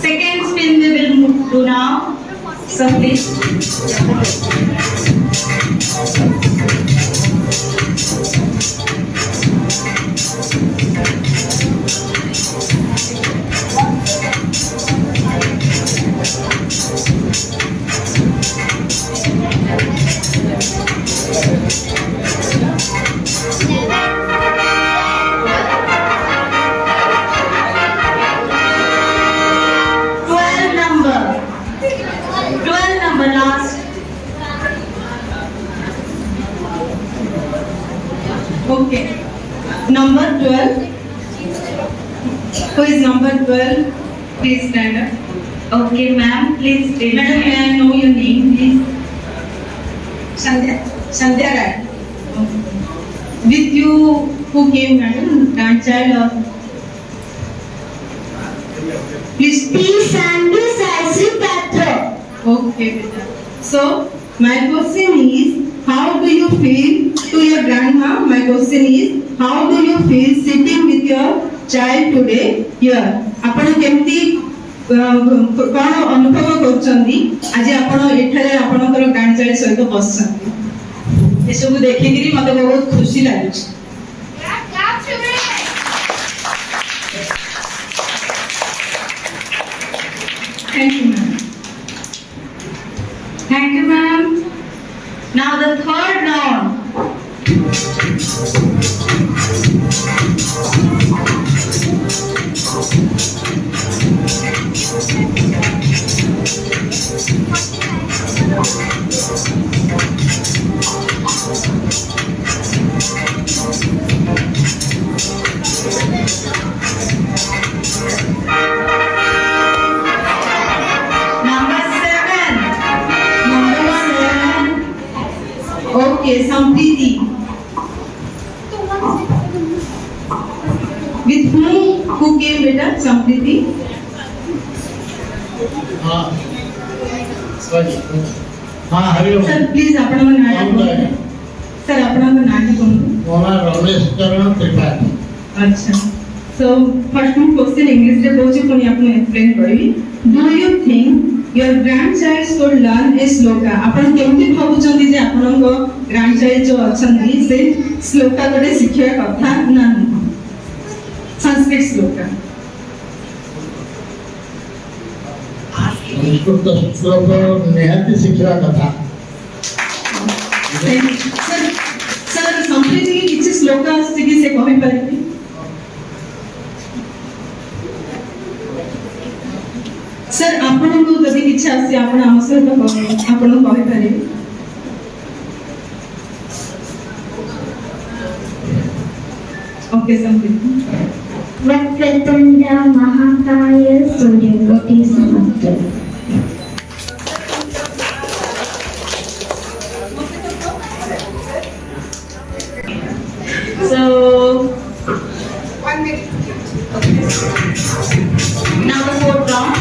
Speaker 6: second spin we will move to now. So please.
Speaker 7: Okay. Number 12. Who is number 12? Please stand up.
Speaker 6: Okay, ma'am. Please state.
Speaker 7: Madam, may I know your name, please? Sandhya Rai. With you, who came, madam? Grandchild or? Please.
Speaker 3: P. Sandu Sasri Patra.
Speaker 7: Okay, beta. So, my question is, how do you feel to your grandma? My question is, how do you feel sitting with your child today here? आपण केमती कौन अनुभव करछंदी आज आपण एठारे आपणकर ग्रांडचाइल्ड सहित बसछंदी ए सब देखिकिरी मते बहुत खुशी लागुछ.
Speaker 3: Clap children.
Speaker 7: Thank you, ma'am.
Speaker 6: Thank you, ma'am. Now the third round. Number 7.
Speaker 7: Number 7. Okay, Sampriti. With who came beta? Sampriti.
Speaker 8: हाँ सॉरी हाँ हरिओम
Speaker 7: Sir, please आपन नाम
Speaker 8: कौन है
Speaker 7: सर आपन नाम कोन.
Speaker 8: मोना रमेश चरण त्रिपाठी
Speaker 7: अच्छा. So first one question English रे कहूची पुनी आपन explain करिवि. Do you think your grandchild should learn a sloka? आपन केमति भाबुचंदी जे आपनक grandchild जो अछंदी से श्लोका गोटे शिखिया कथा ना संस्कृत श्लोका.
Speaker 8: संस्कृत श्लोक निहाती शिक्षा कथा
Speaker 7: सर सर संस्कृत की किछि श्लोका अछि कि से कहि परिबि. सर आपनको जदि किछि आसी आपण हम सहित आपण कहि परिबि. ओके संस्कृत.
Speaker 9: वक्रतुण्ड महाकाय सूर्यकोटि समप्रभ.
Speaker 6: So, now the fourth round.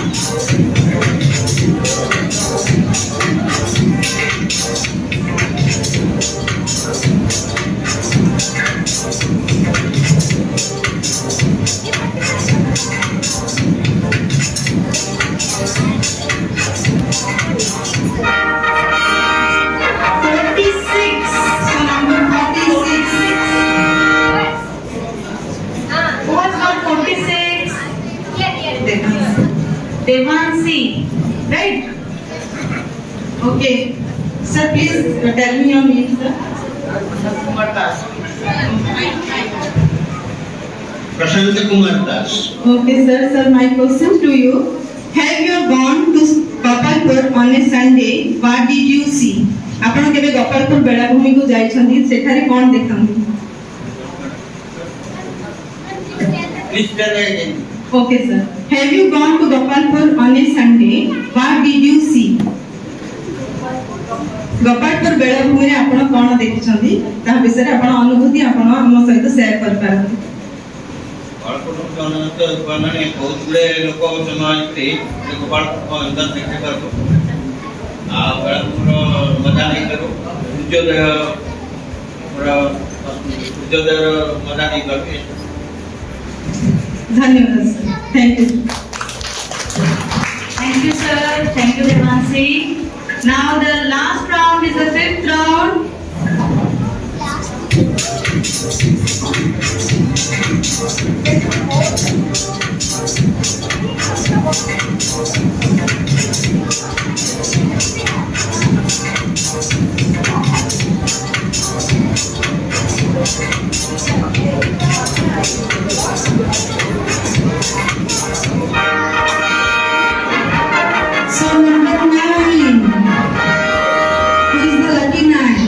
Speaker 6: Devansi, right?
Speaker 7: Okay. Sir, please tell me your name, sir.
Speaker 8: Prashant Kumar Das
Speaker 7: Okay, sir. Sir, my question to you: have you gone to Gopalpur on a Sunday? What did you see? आपण केबे गोपालपुर बेलाभूमि को जाइछंदी सेठारे कोन देखंदी.
Speaker 8: Please tell again
Speaker 7: Okay, sir. Have you gone to Gopalpur on a Sunday? What did you see? Gopalpur बेलाभूमि रे आपण कोन देखिछंदी ता विषय रे आपण अनुभूति आपण हम सहित शेयर कर पारंती.
Speaker 10: गोपालपुर तो माने बहुत गुड़े लोक समाजते गोपालपुर अंदर देखते पारबो आ गोपालपुर मजा नहीं करो सूर्योदय मजा नहीं करके.
Speaker 7: धन्यवाद sir. Thank you.
Speaker 6: Thank you, sir. Thank you, Devansi. Now the last round is the fifth round.
Speaker 7: So number 9. Who is the lucky 9?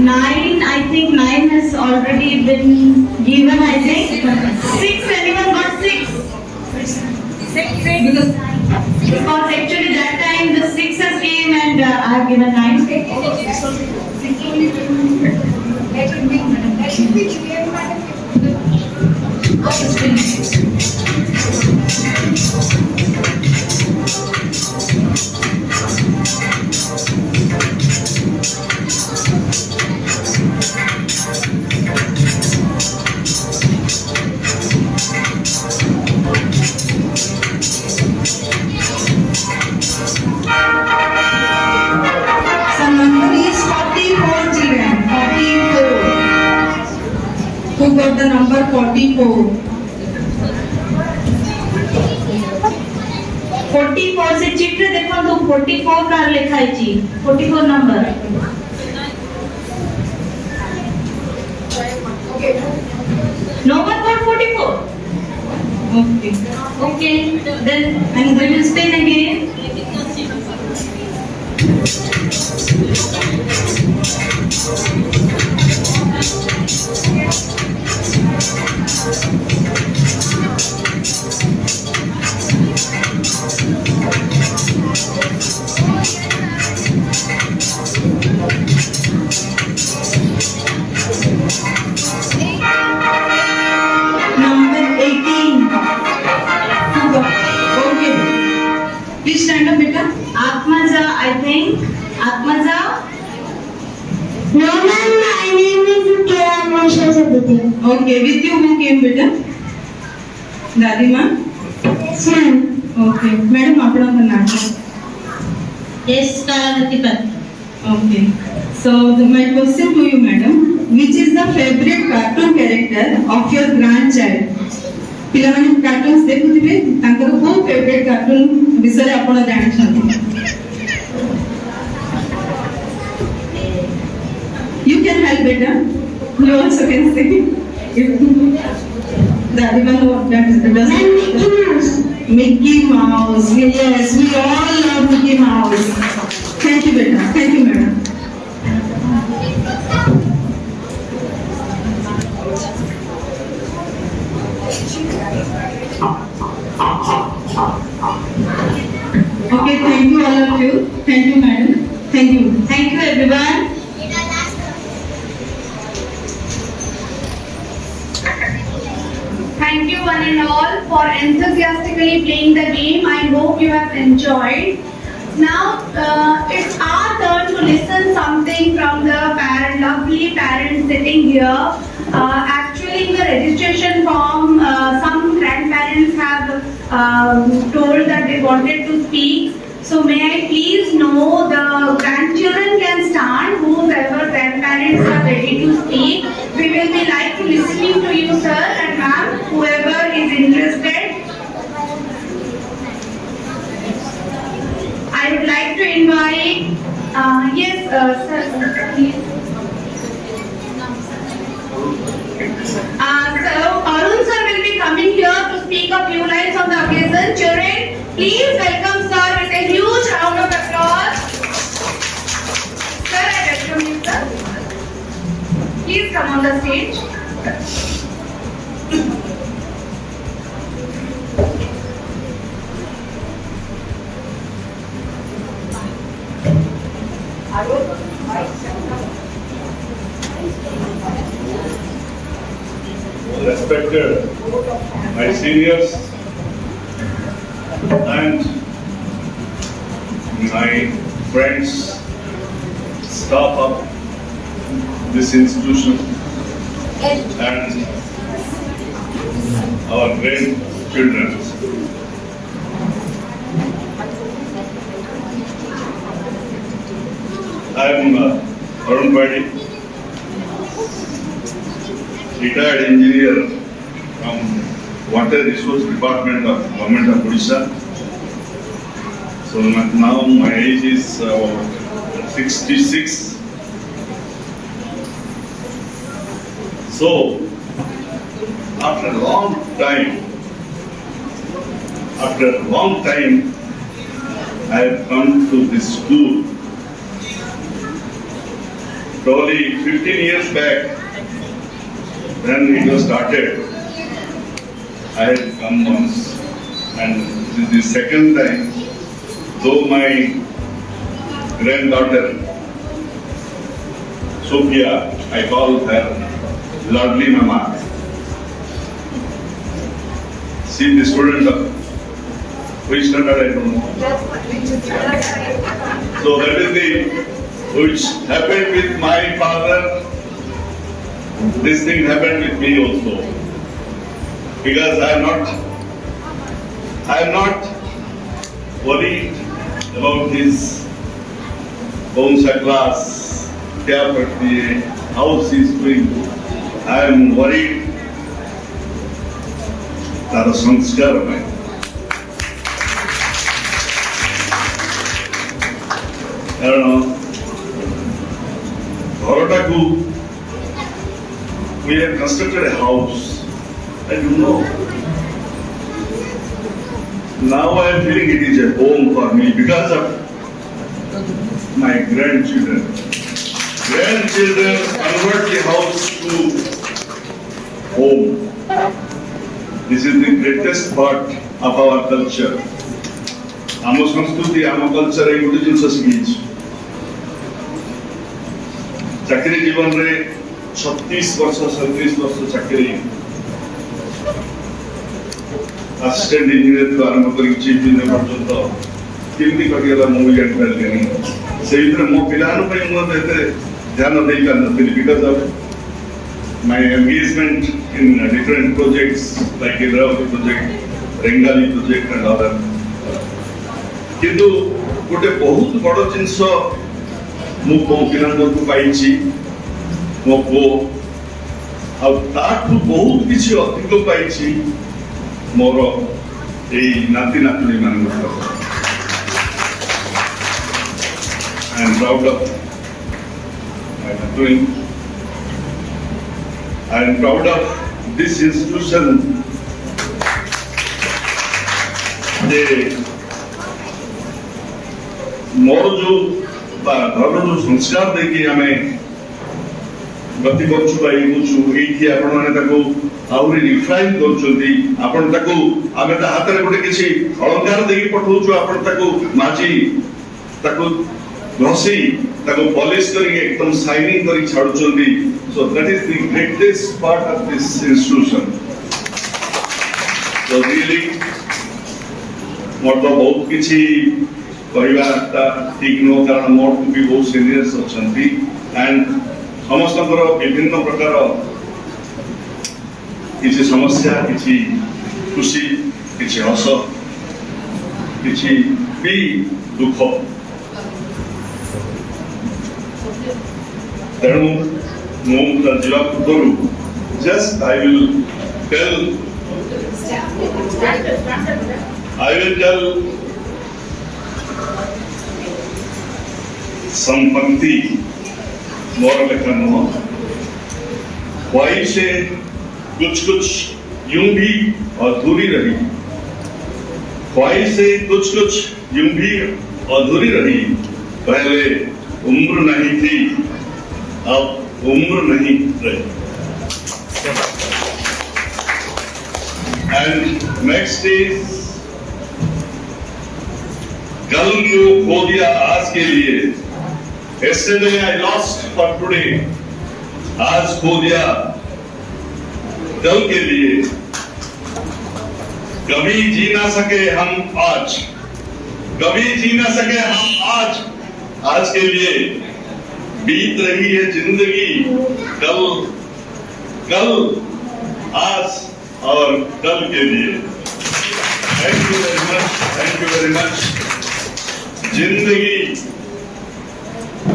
Speaker 6: 9, I think 9 has already been given, I think. 6, anyone got 6? Because actually that time the 6 has came and I have given 9.
Speaker 7: 44.
Speaker 6: 44 से चित्र देखो तो 44 car लिखाई छी 44 number no one for 44
Speaker 7: Okay.
Speaker 6: okay then and we will spin again
Speaker 7: Number 18. Okay. Please stand up, beta.
Speaker 6: Atmaja I think Atmaja
Speaker 9: No, ma'am, my name is Kira Moshe Sabiti.
Speaker 7: Okay. With you, who came, beta? Dadi ma.
Speaker 9: Yes, ma'am.
Speaker 7: Okay. Madam, आपना नाम.
Speaker 6: yes Karavati Pat
Speaker 7: Okay. So my question to you, madam, which is the favorite cartoon character of your grandchild? ପିଲାମାନେ କାର୍ଟୁନ୍ସ ଦେଖୁଥିବେ ତାଙ୍କର କୋଉ favourite cartoon ବିଷୟରେ ଆପଣ ଜାଣିଛନ୍ତି? You can help beta. You also can say. Daddy man, that is the best.
Speaker 9: Ma'am, Mickey Mouse.
Speaker 7: Mickey Mouse. Yes, we all love Mickey Mouse. Thank you, beta. Thank you, madam. Okay, thank you all of you. Thank you, madam. Thank you.
Speaker 6: thank you everyone
Speaker 1: Thank you one and all for enthusiastically playing the game. I hope you have enjoyed. Now it's our turn to listen something from the lovely parents sitting here. Actually, in the registration form, some grandparents have told that they wanted to speak. So may I please know the grandchildren can stand, whoever grandparents are ready to speak. We will be like to listening to you, sir and ma'am, whoever is interested. I would like to invite, yes, sir, please. So Arun sir will be coming here to speak a few lines on the occasion. Children, please welcome sir with a huge round of applause. Sir, I welcome you, sir. Please come on the stage.
Speaker 2: Respected my seniors and my friends, staff of this institution and our grandchildren. I am Arun Badi, retired engineer from Water Resource Department of Government of Odisha. So now my age is 66. So after a long time, I have come to this school. Probably 15 years back, when it was started, I had come once, and this is the second time. Though my granddaughter Sophia, I call her lovely mama. She is the student of which standard I don't know. So that is the which happened with my father. This thing happened with me also, because I am not worried about his own class, how he is doing. I am worried तार संस्कार में कारण घरटा को we have constructed a house and you know now I am feeling it is a home for me because of my grandchildren. Grandchildren convert the house to home. This is the greatest part of our culture. आम संस्कृति आम culture एक गोटे जिनस शिखी चाकरी जीवन रे 36 वर्ष 37 वर्ष चाकरी असिस्टेंट इंजीनियर तो आरंभ कर चीफ इंजीनियर पर्यंत केमती कटिगला मु भी जान पारलेनी से भीतर मो पिलान पे मु एते ध्यान दे पार नथिली because of my engagement in different projects like D.A.V project Rengali project and other किंतु गोटे बहुत बड़ जिनस मु को पिलान को पाइछि मो को आ ताठू बहुत किछि अधिक पाइछि मोर ए नाती नातनी मान I am proud of my doing. I am proud of this institution. जे मोर जो घर जो संस्कार देखिए हमें गति करछु बाई मुछु एठी आपण माने ताको आउरी रिफाइन करछोंती आपण ताको आमे ता हाथ रे गोटे किछि अलंकार देकी पठौछु आपण ताको माजी ताको घसी ताको पॉलिश करी एकदम शाइनिंग करी छाडुछोंती so that is the greatest part of this institution so really more तो बहुत किछि कहवा ठीक नो कारण मोर टू भी बहुत सीनियर्स अछंती एंड समस्त विभिन्न प्रकार किसी समस्या किसी खुशी किसी हस किसी भी दुख तेणु मु जीवा पूर्व जस्ट आई विल टेल संपत्ति मोर लेखन ख्वाहिश से कुछ यूं भी अधूरी रही ख्वाहिश से कुछ यूं भी अधूरी रही पहले उम्र नहीं थी अब उम्र नहीं रही एंड नेक्स्ट इज कल जो खो दिया आज के लिए Yesterday I lost for today. आज खो दिया कल के लिए कभी जी ना सके हम आज कभी जी ना सके हम आज के लिए बीत रही है जिंदगी कल कल आज और कल के लिए थैंक यू वेरी मच जिंदगी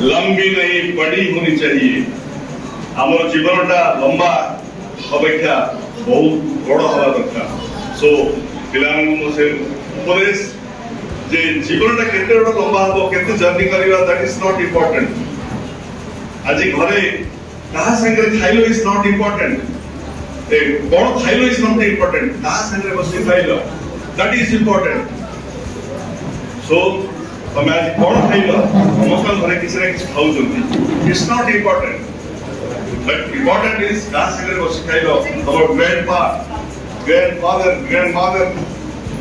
Speaker 2: लंबी नहीं बड़ी होनी चाहिए आमर जीवनटा लंबा अपेक्षा बहुत बड़ हवा दरकार सो पिलांको से उपदेश जे जीवनटा केते बड़ लंबा हो केते जर्नी करबा दैट इज नॉट इंपोर्टेंट आज घरे कहा संगे खाइलो इज नॉट इंपोर्टेंट ए कोन खाइलो इज नॉट इंपोर्टेंट कहा संगे बसी खाइलो दैट इज इंपोर्टेंट सो तमे आज कोन खाइलो समस्त घरे किसी ना किसी खाउछंती it's not important but important is कहा संगे बसी खाइलो तमर ग्रैंडफादर ग्रैंडमदर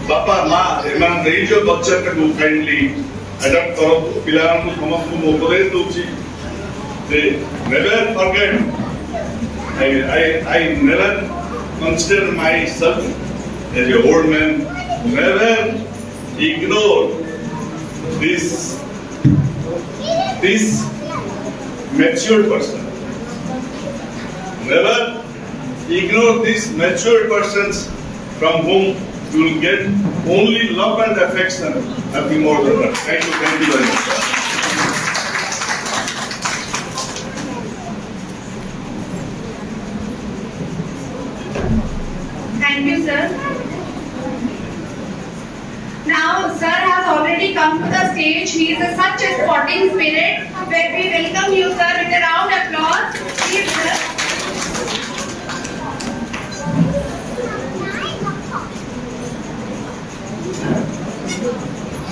Speaker 2: बापा मां एमान देइजो कल्चर को काइंडली अडॉप्ट करो पिलांको समस्त को उपदेश दोची they never forget I never consider myself as an old man never ignore this matured person never ignore these matured persons from whom you will get only love and affection nothing more than that thank you very much sir.
Speaker 1: Thank you, sir. stage. He is such a sporting spirit. Where we welcome you, sir, with a round of applause. Please, sir.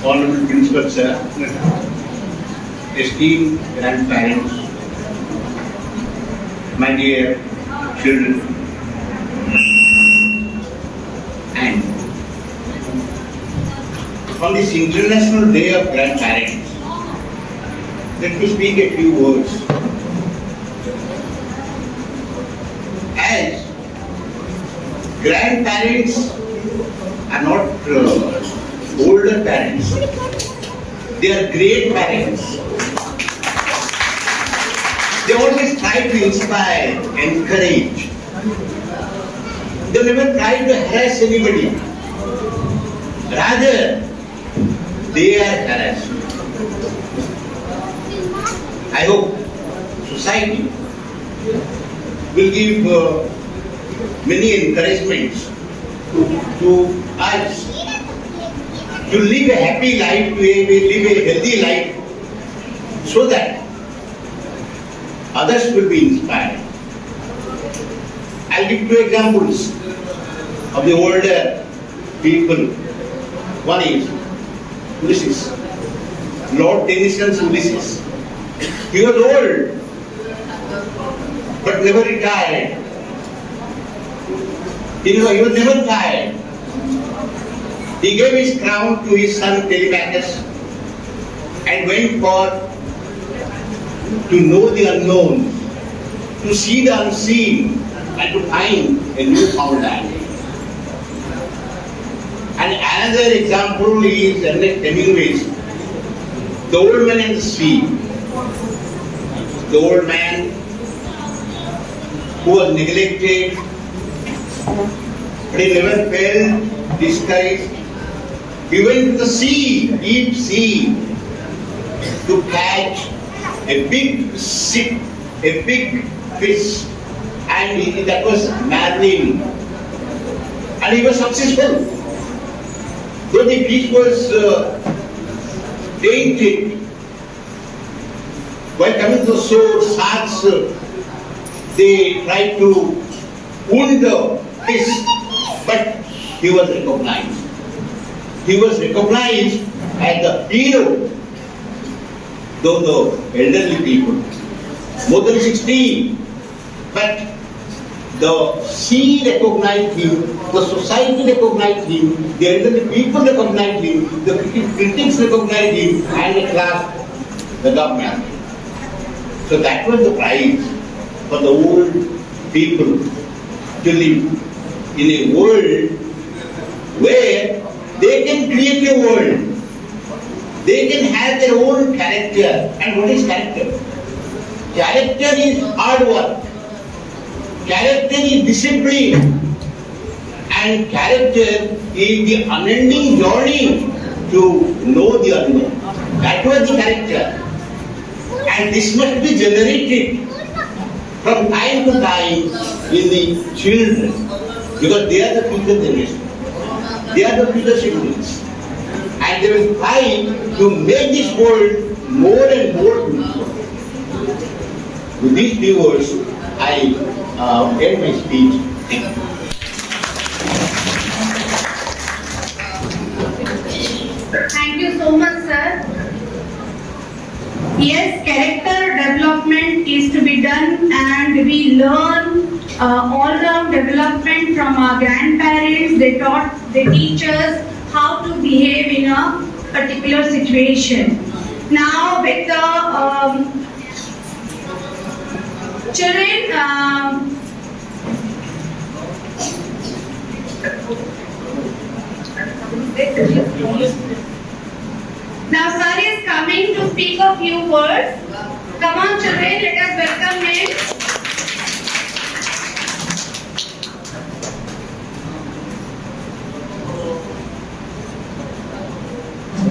Speaker 2: Honorable Principal Sir, esteemed grandparents, my dear children, and on this International Day of Grandparents, let me speak a few words. As grandparents are not older parents, they are great parents. They always try to inspire, encourage. They never try to harass anybody. Rather, they are harassed. I hope society will give many encouragements to us to live a happy life, to live a healthy life, so that others will be inspired. I'll give two examples of the older people. One is Ulysses, Lord Tennyson's Ulysses. He was old, but never retired. He was never tired. He gave his crown to his son Telemachus and went forth to know the unknown, to see the unseen, and to find a new found land. And another example is Ernest Hemingway's The Old Man and the Sea. The old man who was neglected, but he never felt discouraged. He went to the sea, deep sea, to catch a big ship, a big fish, and that was marine. And he was successful. Though the fish was tainted, while coming to the shore, sharks, they tried to wound the fish, but he was recognized. He was recognized as the hero, though the elderly people, more than 16, but the sea recognized him, the society recognized him, the elderly people recognized him, the critics recognized him, and at last the government. So that was the prize for the old people to live in a world where they can create a world. They can have their own character. And what is character? Character is hard work. Character is discipline. And character is the unending journey to know the unknown. That was the character. And this must be generated from time to time in the children, because they are the future generation. They are the future citizens. And they will try to make this world more and more beautiful. With these few words, I end my speech.
Speaker 1: Thank you so much, sir. Yes, character development is to be done, and we learn all-round development from our grandparents. They teach us how to behave in a particular situation. Now, with the children, now sir is coming to speak a few words. Come on children, let us welcome him.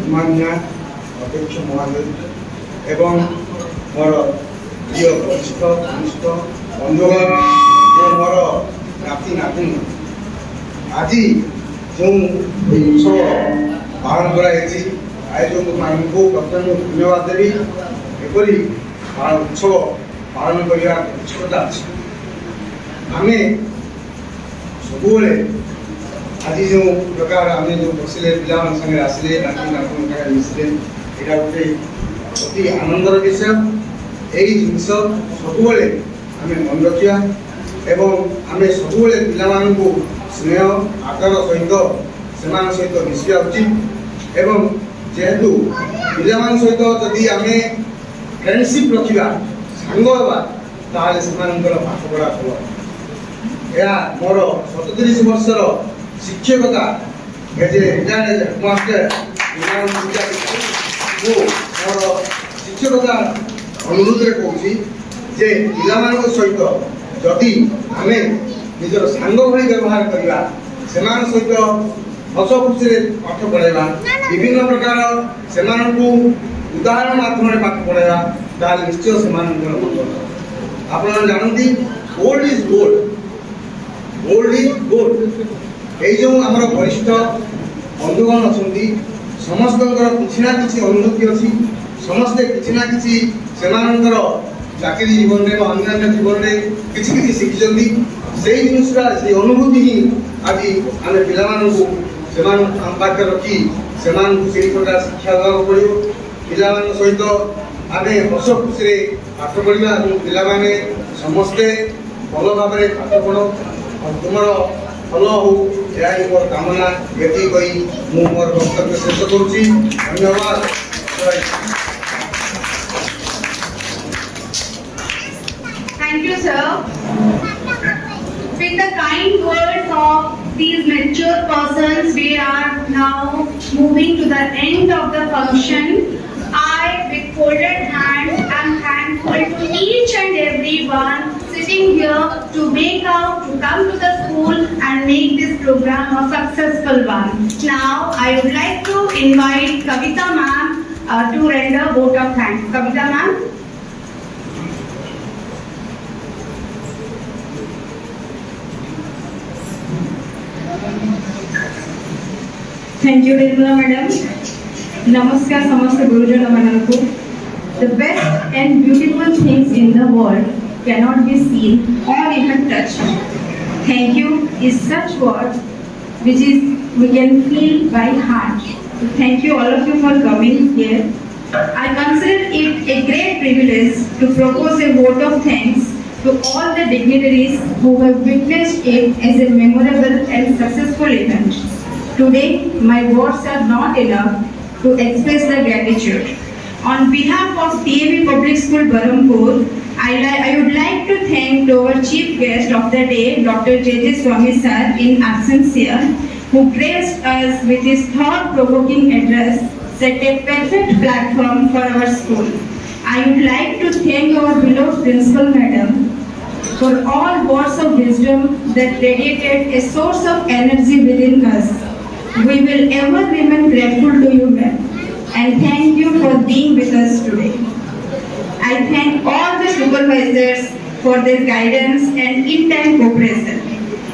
Speaker 11: मान्य अध्यक्ष महोदय एवं मोर प्रिय वरिष्ठ कनिष्ठ बंधुगण और मोर नाती नातुणी आज जो उत्सव पालन कराई ଆୟୋଜକ ମାନଙ୍କୁ ପ୍ରଥମେ ଧନ୍ୟବାଦ ଦେବି। ଏପରି ଉତ୍ସବ ପାଳନ କରିବା ଆବଶ୍ୟକତା ଅଛି। ଆମେ ସବୁବେଳେ ଆଜି ଯେଉଁ ପ୍ରକାର ଆମେ ଯେଉଁ ବସିଲେ ପିଲାମାନଙ୍କ ସାଙ୍ଗରେ ଆସିଲେ ନାତି ନାତୁଙ୍କ ସାଙ୍ଗରେ ମିଶିଲେ ଏଇଟା ଗୋଟେ ଅତି ଆନନ୍ଦର ବିଷୟ। ଏଇ ଜିନିଷ ସବୁବେଳେ ଆମେ ମନେ ରଖିବା ଏବଂ ଆମେ ସବୁବେଳେ ପିଲାମାନଙ୍କୁ ସ୍ନେହ ଆଦର ସହିତ ସେମାନଙ୍କ ସହିତ ମିଶିବା ଉଚିତ। ଏବଂ ଯେହେତୁ ପିଲାମାନଙ୍କ ସହିତ ଯଦି ଆମେ ଫ୍ରେଣ୍ଡସିପ୍ ରଖିବା ସାଙ୍ଗ ହେବା ତାହେଲେ ସେମାନଙ୍କର ପାଠପଢ଼ା ଭଲ। ଏହା ମୋର 37 ବର୍ଷର ଶିକ୍ଷକତା ଏଜ୍ ଏ ରିଟାୟାର୍ଡ ହେଡମାଷ୍ଟର ମୁଁ ମୋର ଶିକ୍ଷକତା ଅନୁରୋଧରେ କହୁଛି ଯେ ପିଲାମାନଙ୍କ ସହିତ ଯଦି ଆମେ ନିଜର ସାଙ୍ଗ ଭଳି ବ୍ୟବହାର କରିବା, ସେମାନଙ୍କ ସହିତ ହସ ଖୁସିରେ ପାଠ ପଢ଼ାଇବା, ବିଭିନ୍ନ ପ୍ରକାର ସେମାନଙ୍କୁ ଉଦାହରଣ ମାଧ୍ୟମରେ ପାଠ ପଢ଼ାଇବା, ତାହେଲେ ନିଶ୍ଚୟ ସେମାନଙ୍କର ମଙ୍ଗଳ। ଆପଣମାନେ ଜାଣନ୍ତି old is gold, old is gold. ଏଇ ଯେଉଁ ଆମର ବରିଷ୍ଠ ବନ୍ଧୁଗଣ ଅଛନ୍ତି ସମସ୍ତଙ୍କର କିଛି ନା କିଛି ଅନୁଭୂତି ଅଛି। ସମସ୍ତେ କିଛି ନା କିଛି ସେମାନଙ୍କର ଚାକିରି ଜୀବନରେ ବା ଅନ୍ୟାନ୍ୟ ଜୀବନରେ କିଛି କିଛି ଶିଖିଛନ୍ତି। ସେଇ ଜିନିଷଟା ସେଇ ଅନୁଭୂତି ହିଁ ଆଜି ଆମେ ପିଲାମାନଙ୍କୁ ସେମାନଙ୍କୁ ଆମ ପାଖରେ ରଖି ସେମାନଙ୍କୁ ସେଇ ପ୍ରକାର ଶିକ୍ଷା ଦେବାକୁ ପଡ଼ିବ। ପିଲାମାନଙ୍କ ସହିତ ଆମେ ହସ ଖୁସିରେ ପାଠ ପଢ଼ିବା ଏବଂ ପିଲାମାନେ ସମସ୍ତେ ଭଲ ଭାବରେ ପାଠ ପଢ଼, ତୁମର ଭଲ ହଉ, ଏହା ହିଁ ମୋର କାମନା। ଏତିକି କହି ମୁଁ ମୋର ବକ୍ତବ୍ୟ ଶେଷ କରୁଛି। ଧନ୍ୟବାଦ।
Speaker 1: Thank you, sir. With the kind words of these mature persons, we are now moving to the end of the function. I, with folded hands, am thankful to each and every one sitting here to come to the school and make this program a successful one. Now, I would like to invite Kavita ma'am to render vote of thanks. Kavita ma'am.
Speaker 6: Thank you, Nirmala madam. Namaskar समस्त गुरुजनों माननको. The best and beautiful things in the world cannot be seen or even touched. Thank you is such word which is we can feel by heart. So thank you all of you for coming here. I consider it a great privilege to propose a vote of thanks to all the dignitaries who have witnessed it as a memorable and successful event. Today, my words are not enough to express the gratitude. On behalf of D.A.V Public School Berhampur, I would like to thank our chief guest of the day, Dr. J.J. Swami sir, in absence here, who graced us with his thought-provoking address, set a perfect platform for our school. I would like to thank our beloved principal madam for all words of wisdom that radiated a source of energy within us. We will ever remain grateful to you, ma'am, and thank you for being with us today. I thank all the supervisors for their guidance and in-time cooperation.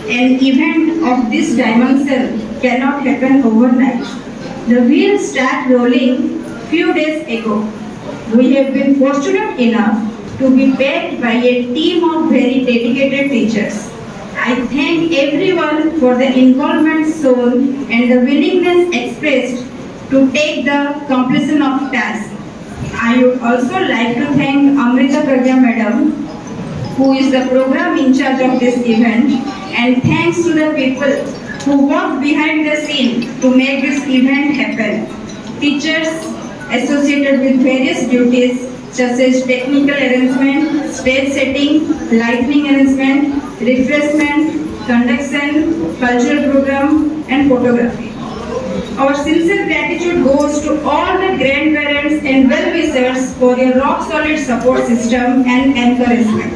Speaker 6: An event of this dimension cannot happen overnight. The wheels start rolling few days ago. We have been fortunate enough to be backed by a team of very dedicated teachers. I thank everyone for the involvement shown and the willingness expressed to take the completion of task. I would also like to thank Amrita Pragya madam, who is the program in charge of this event, and thanks to the people who worked behind the scene to make this event happen. Teachers associated with various duties such as technical arrangement, stage setting, lighting arrangement, refreshment, conduction, cultural program, and photography. Our sincere gratitude goes to all the grandparents and well-wishers for your rock-solid support system and encouragement.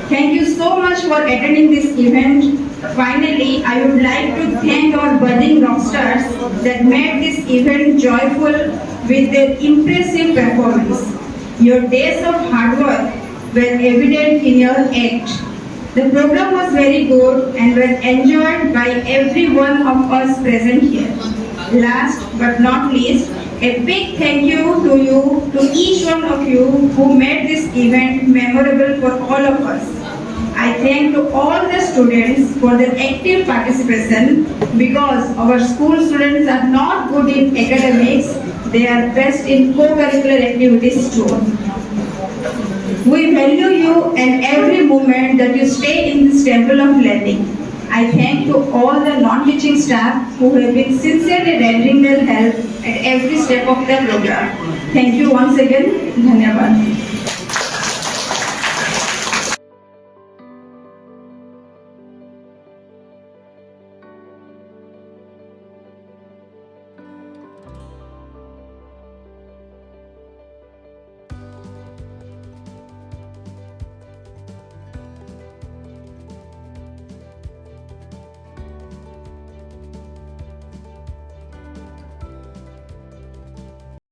Speaker 6: Thank you so much for attending this event. Finally, I would like to thank our budding rock stars that made this event joyful with their impressive performance. Your days of hard work were evident in your act. The program was very good and was enjoyed by every one of us present here. Last but not least,
Speaker 1: A big thank you to each one of you who made this event memorable for all of us. I thank to all the students for their active participation because our school students are not good in academics, they are best in co-curricular activities too. We value you and every moment that you stay in this temple of learning. I thank to all the non-teaching staff who have been sincerely rendering their help at every step of the program. Thank you once again. Dhanyavad.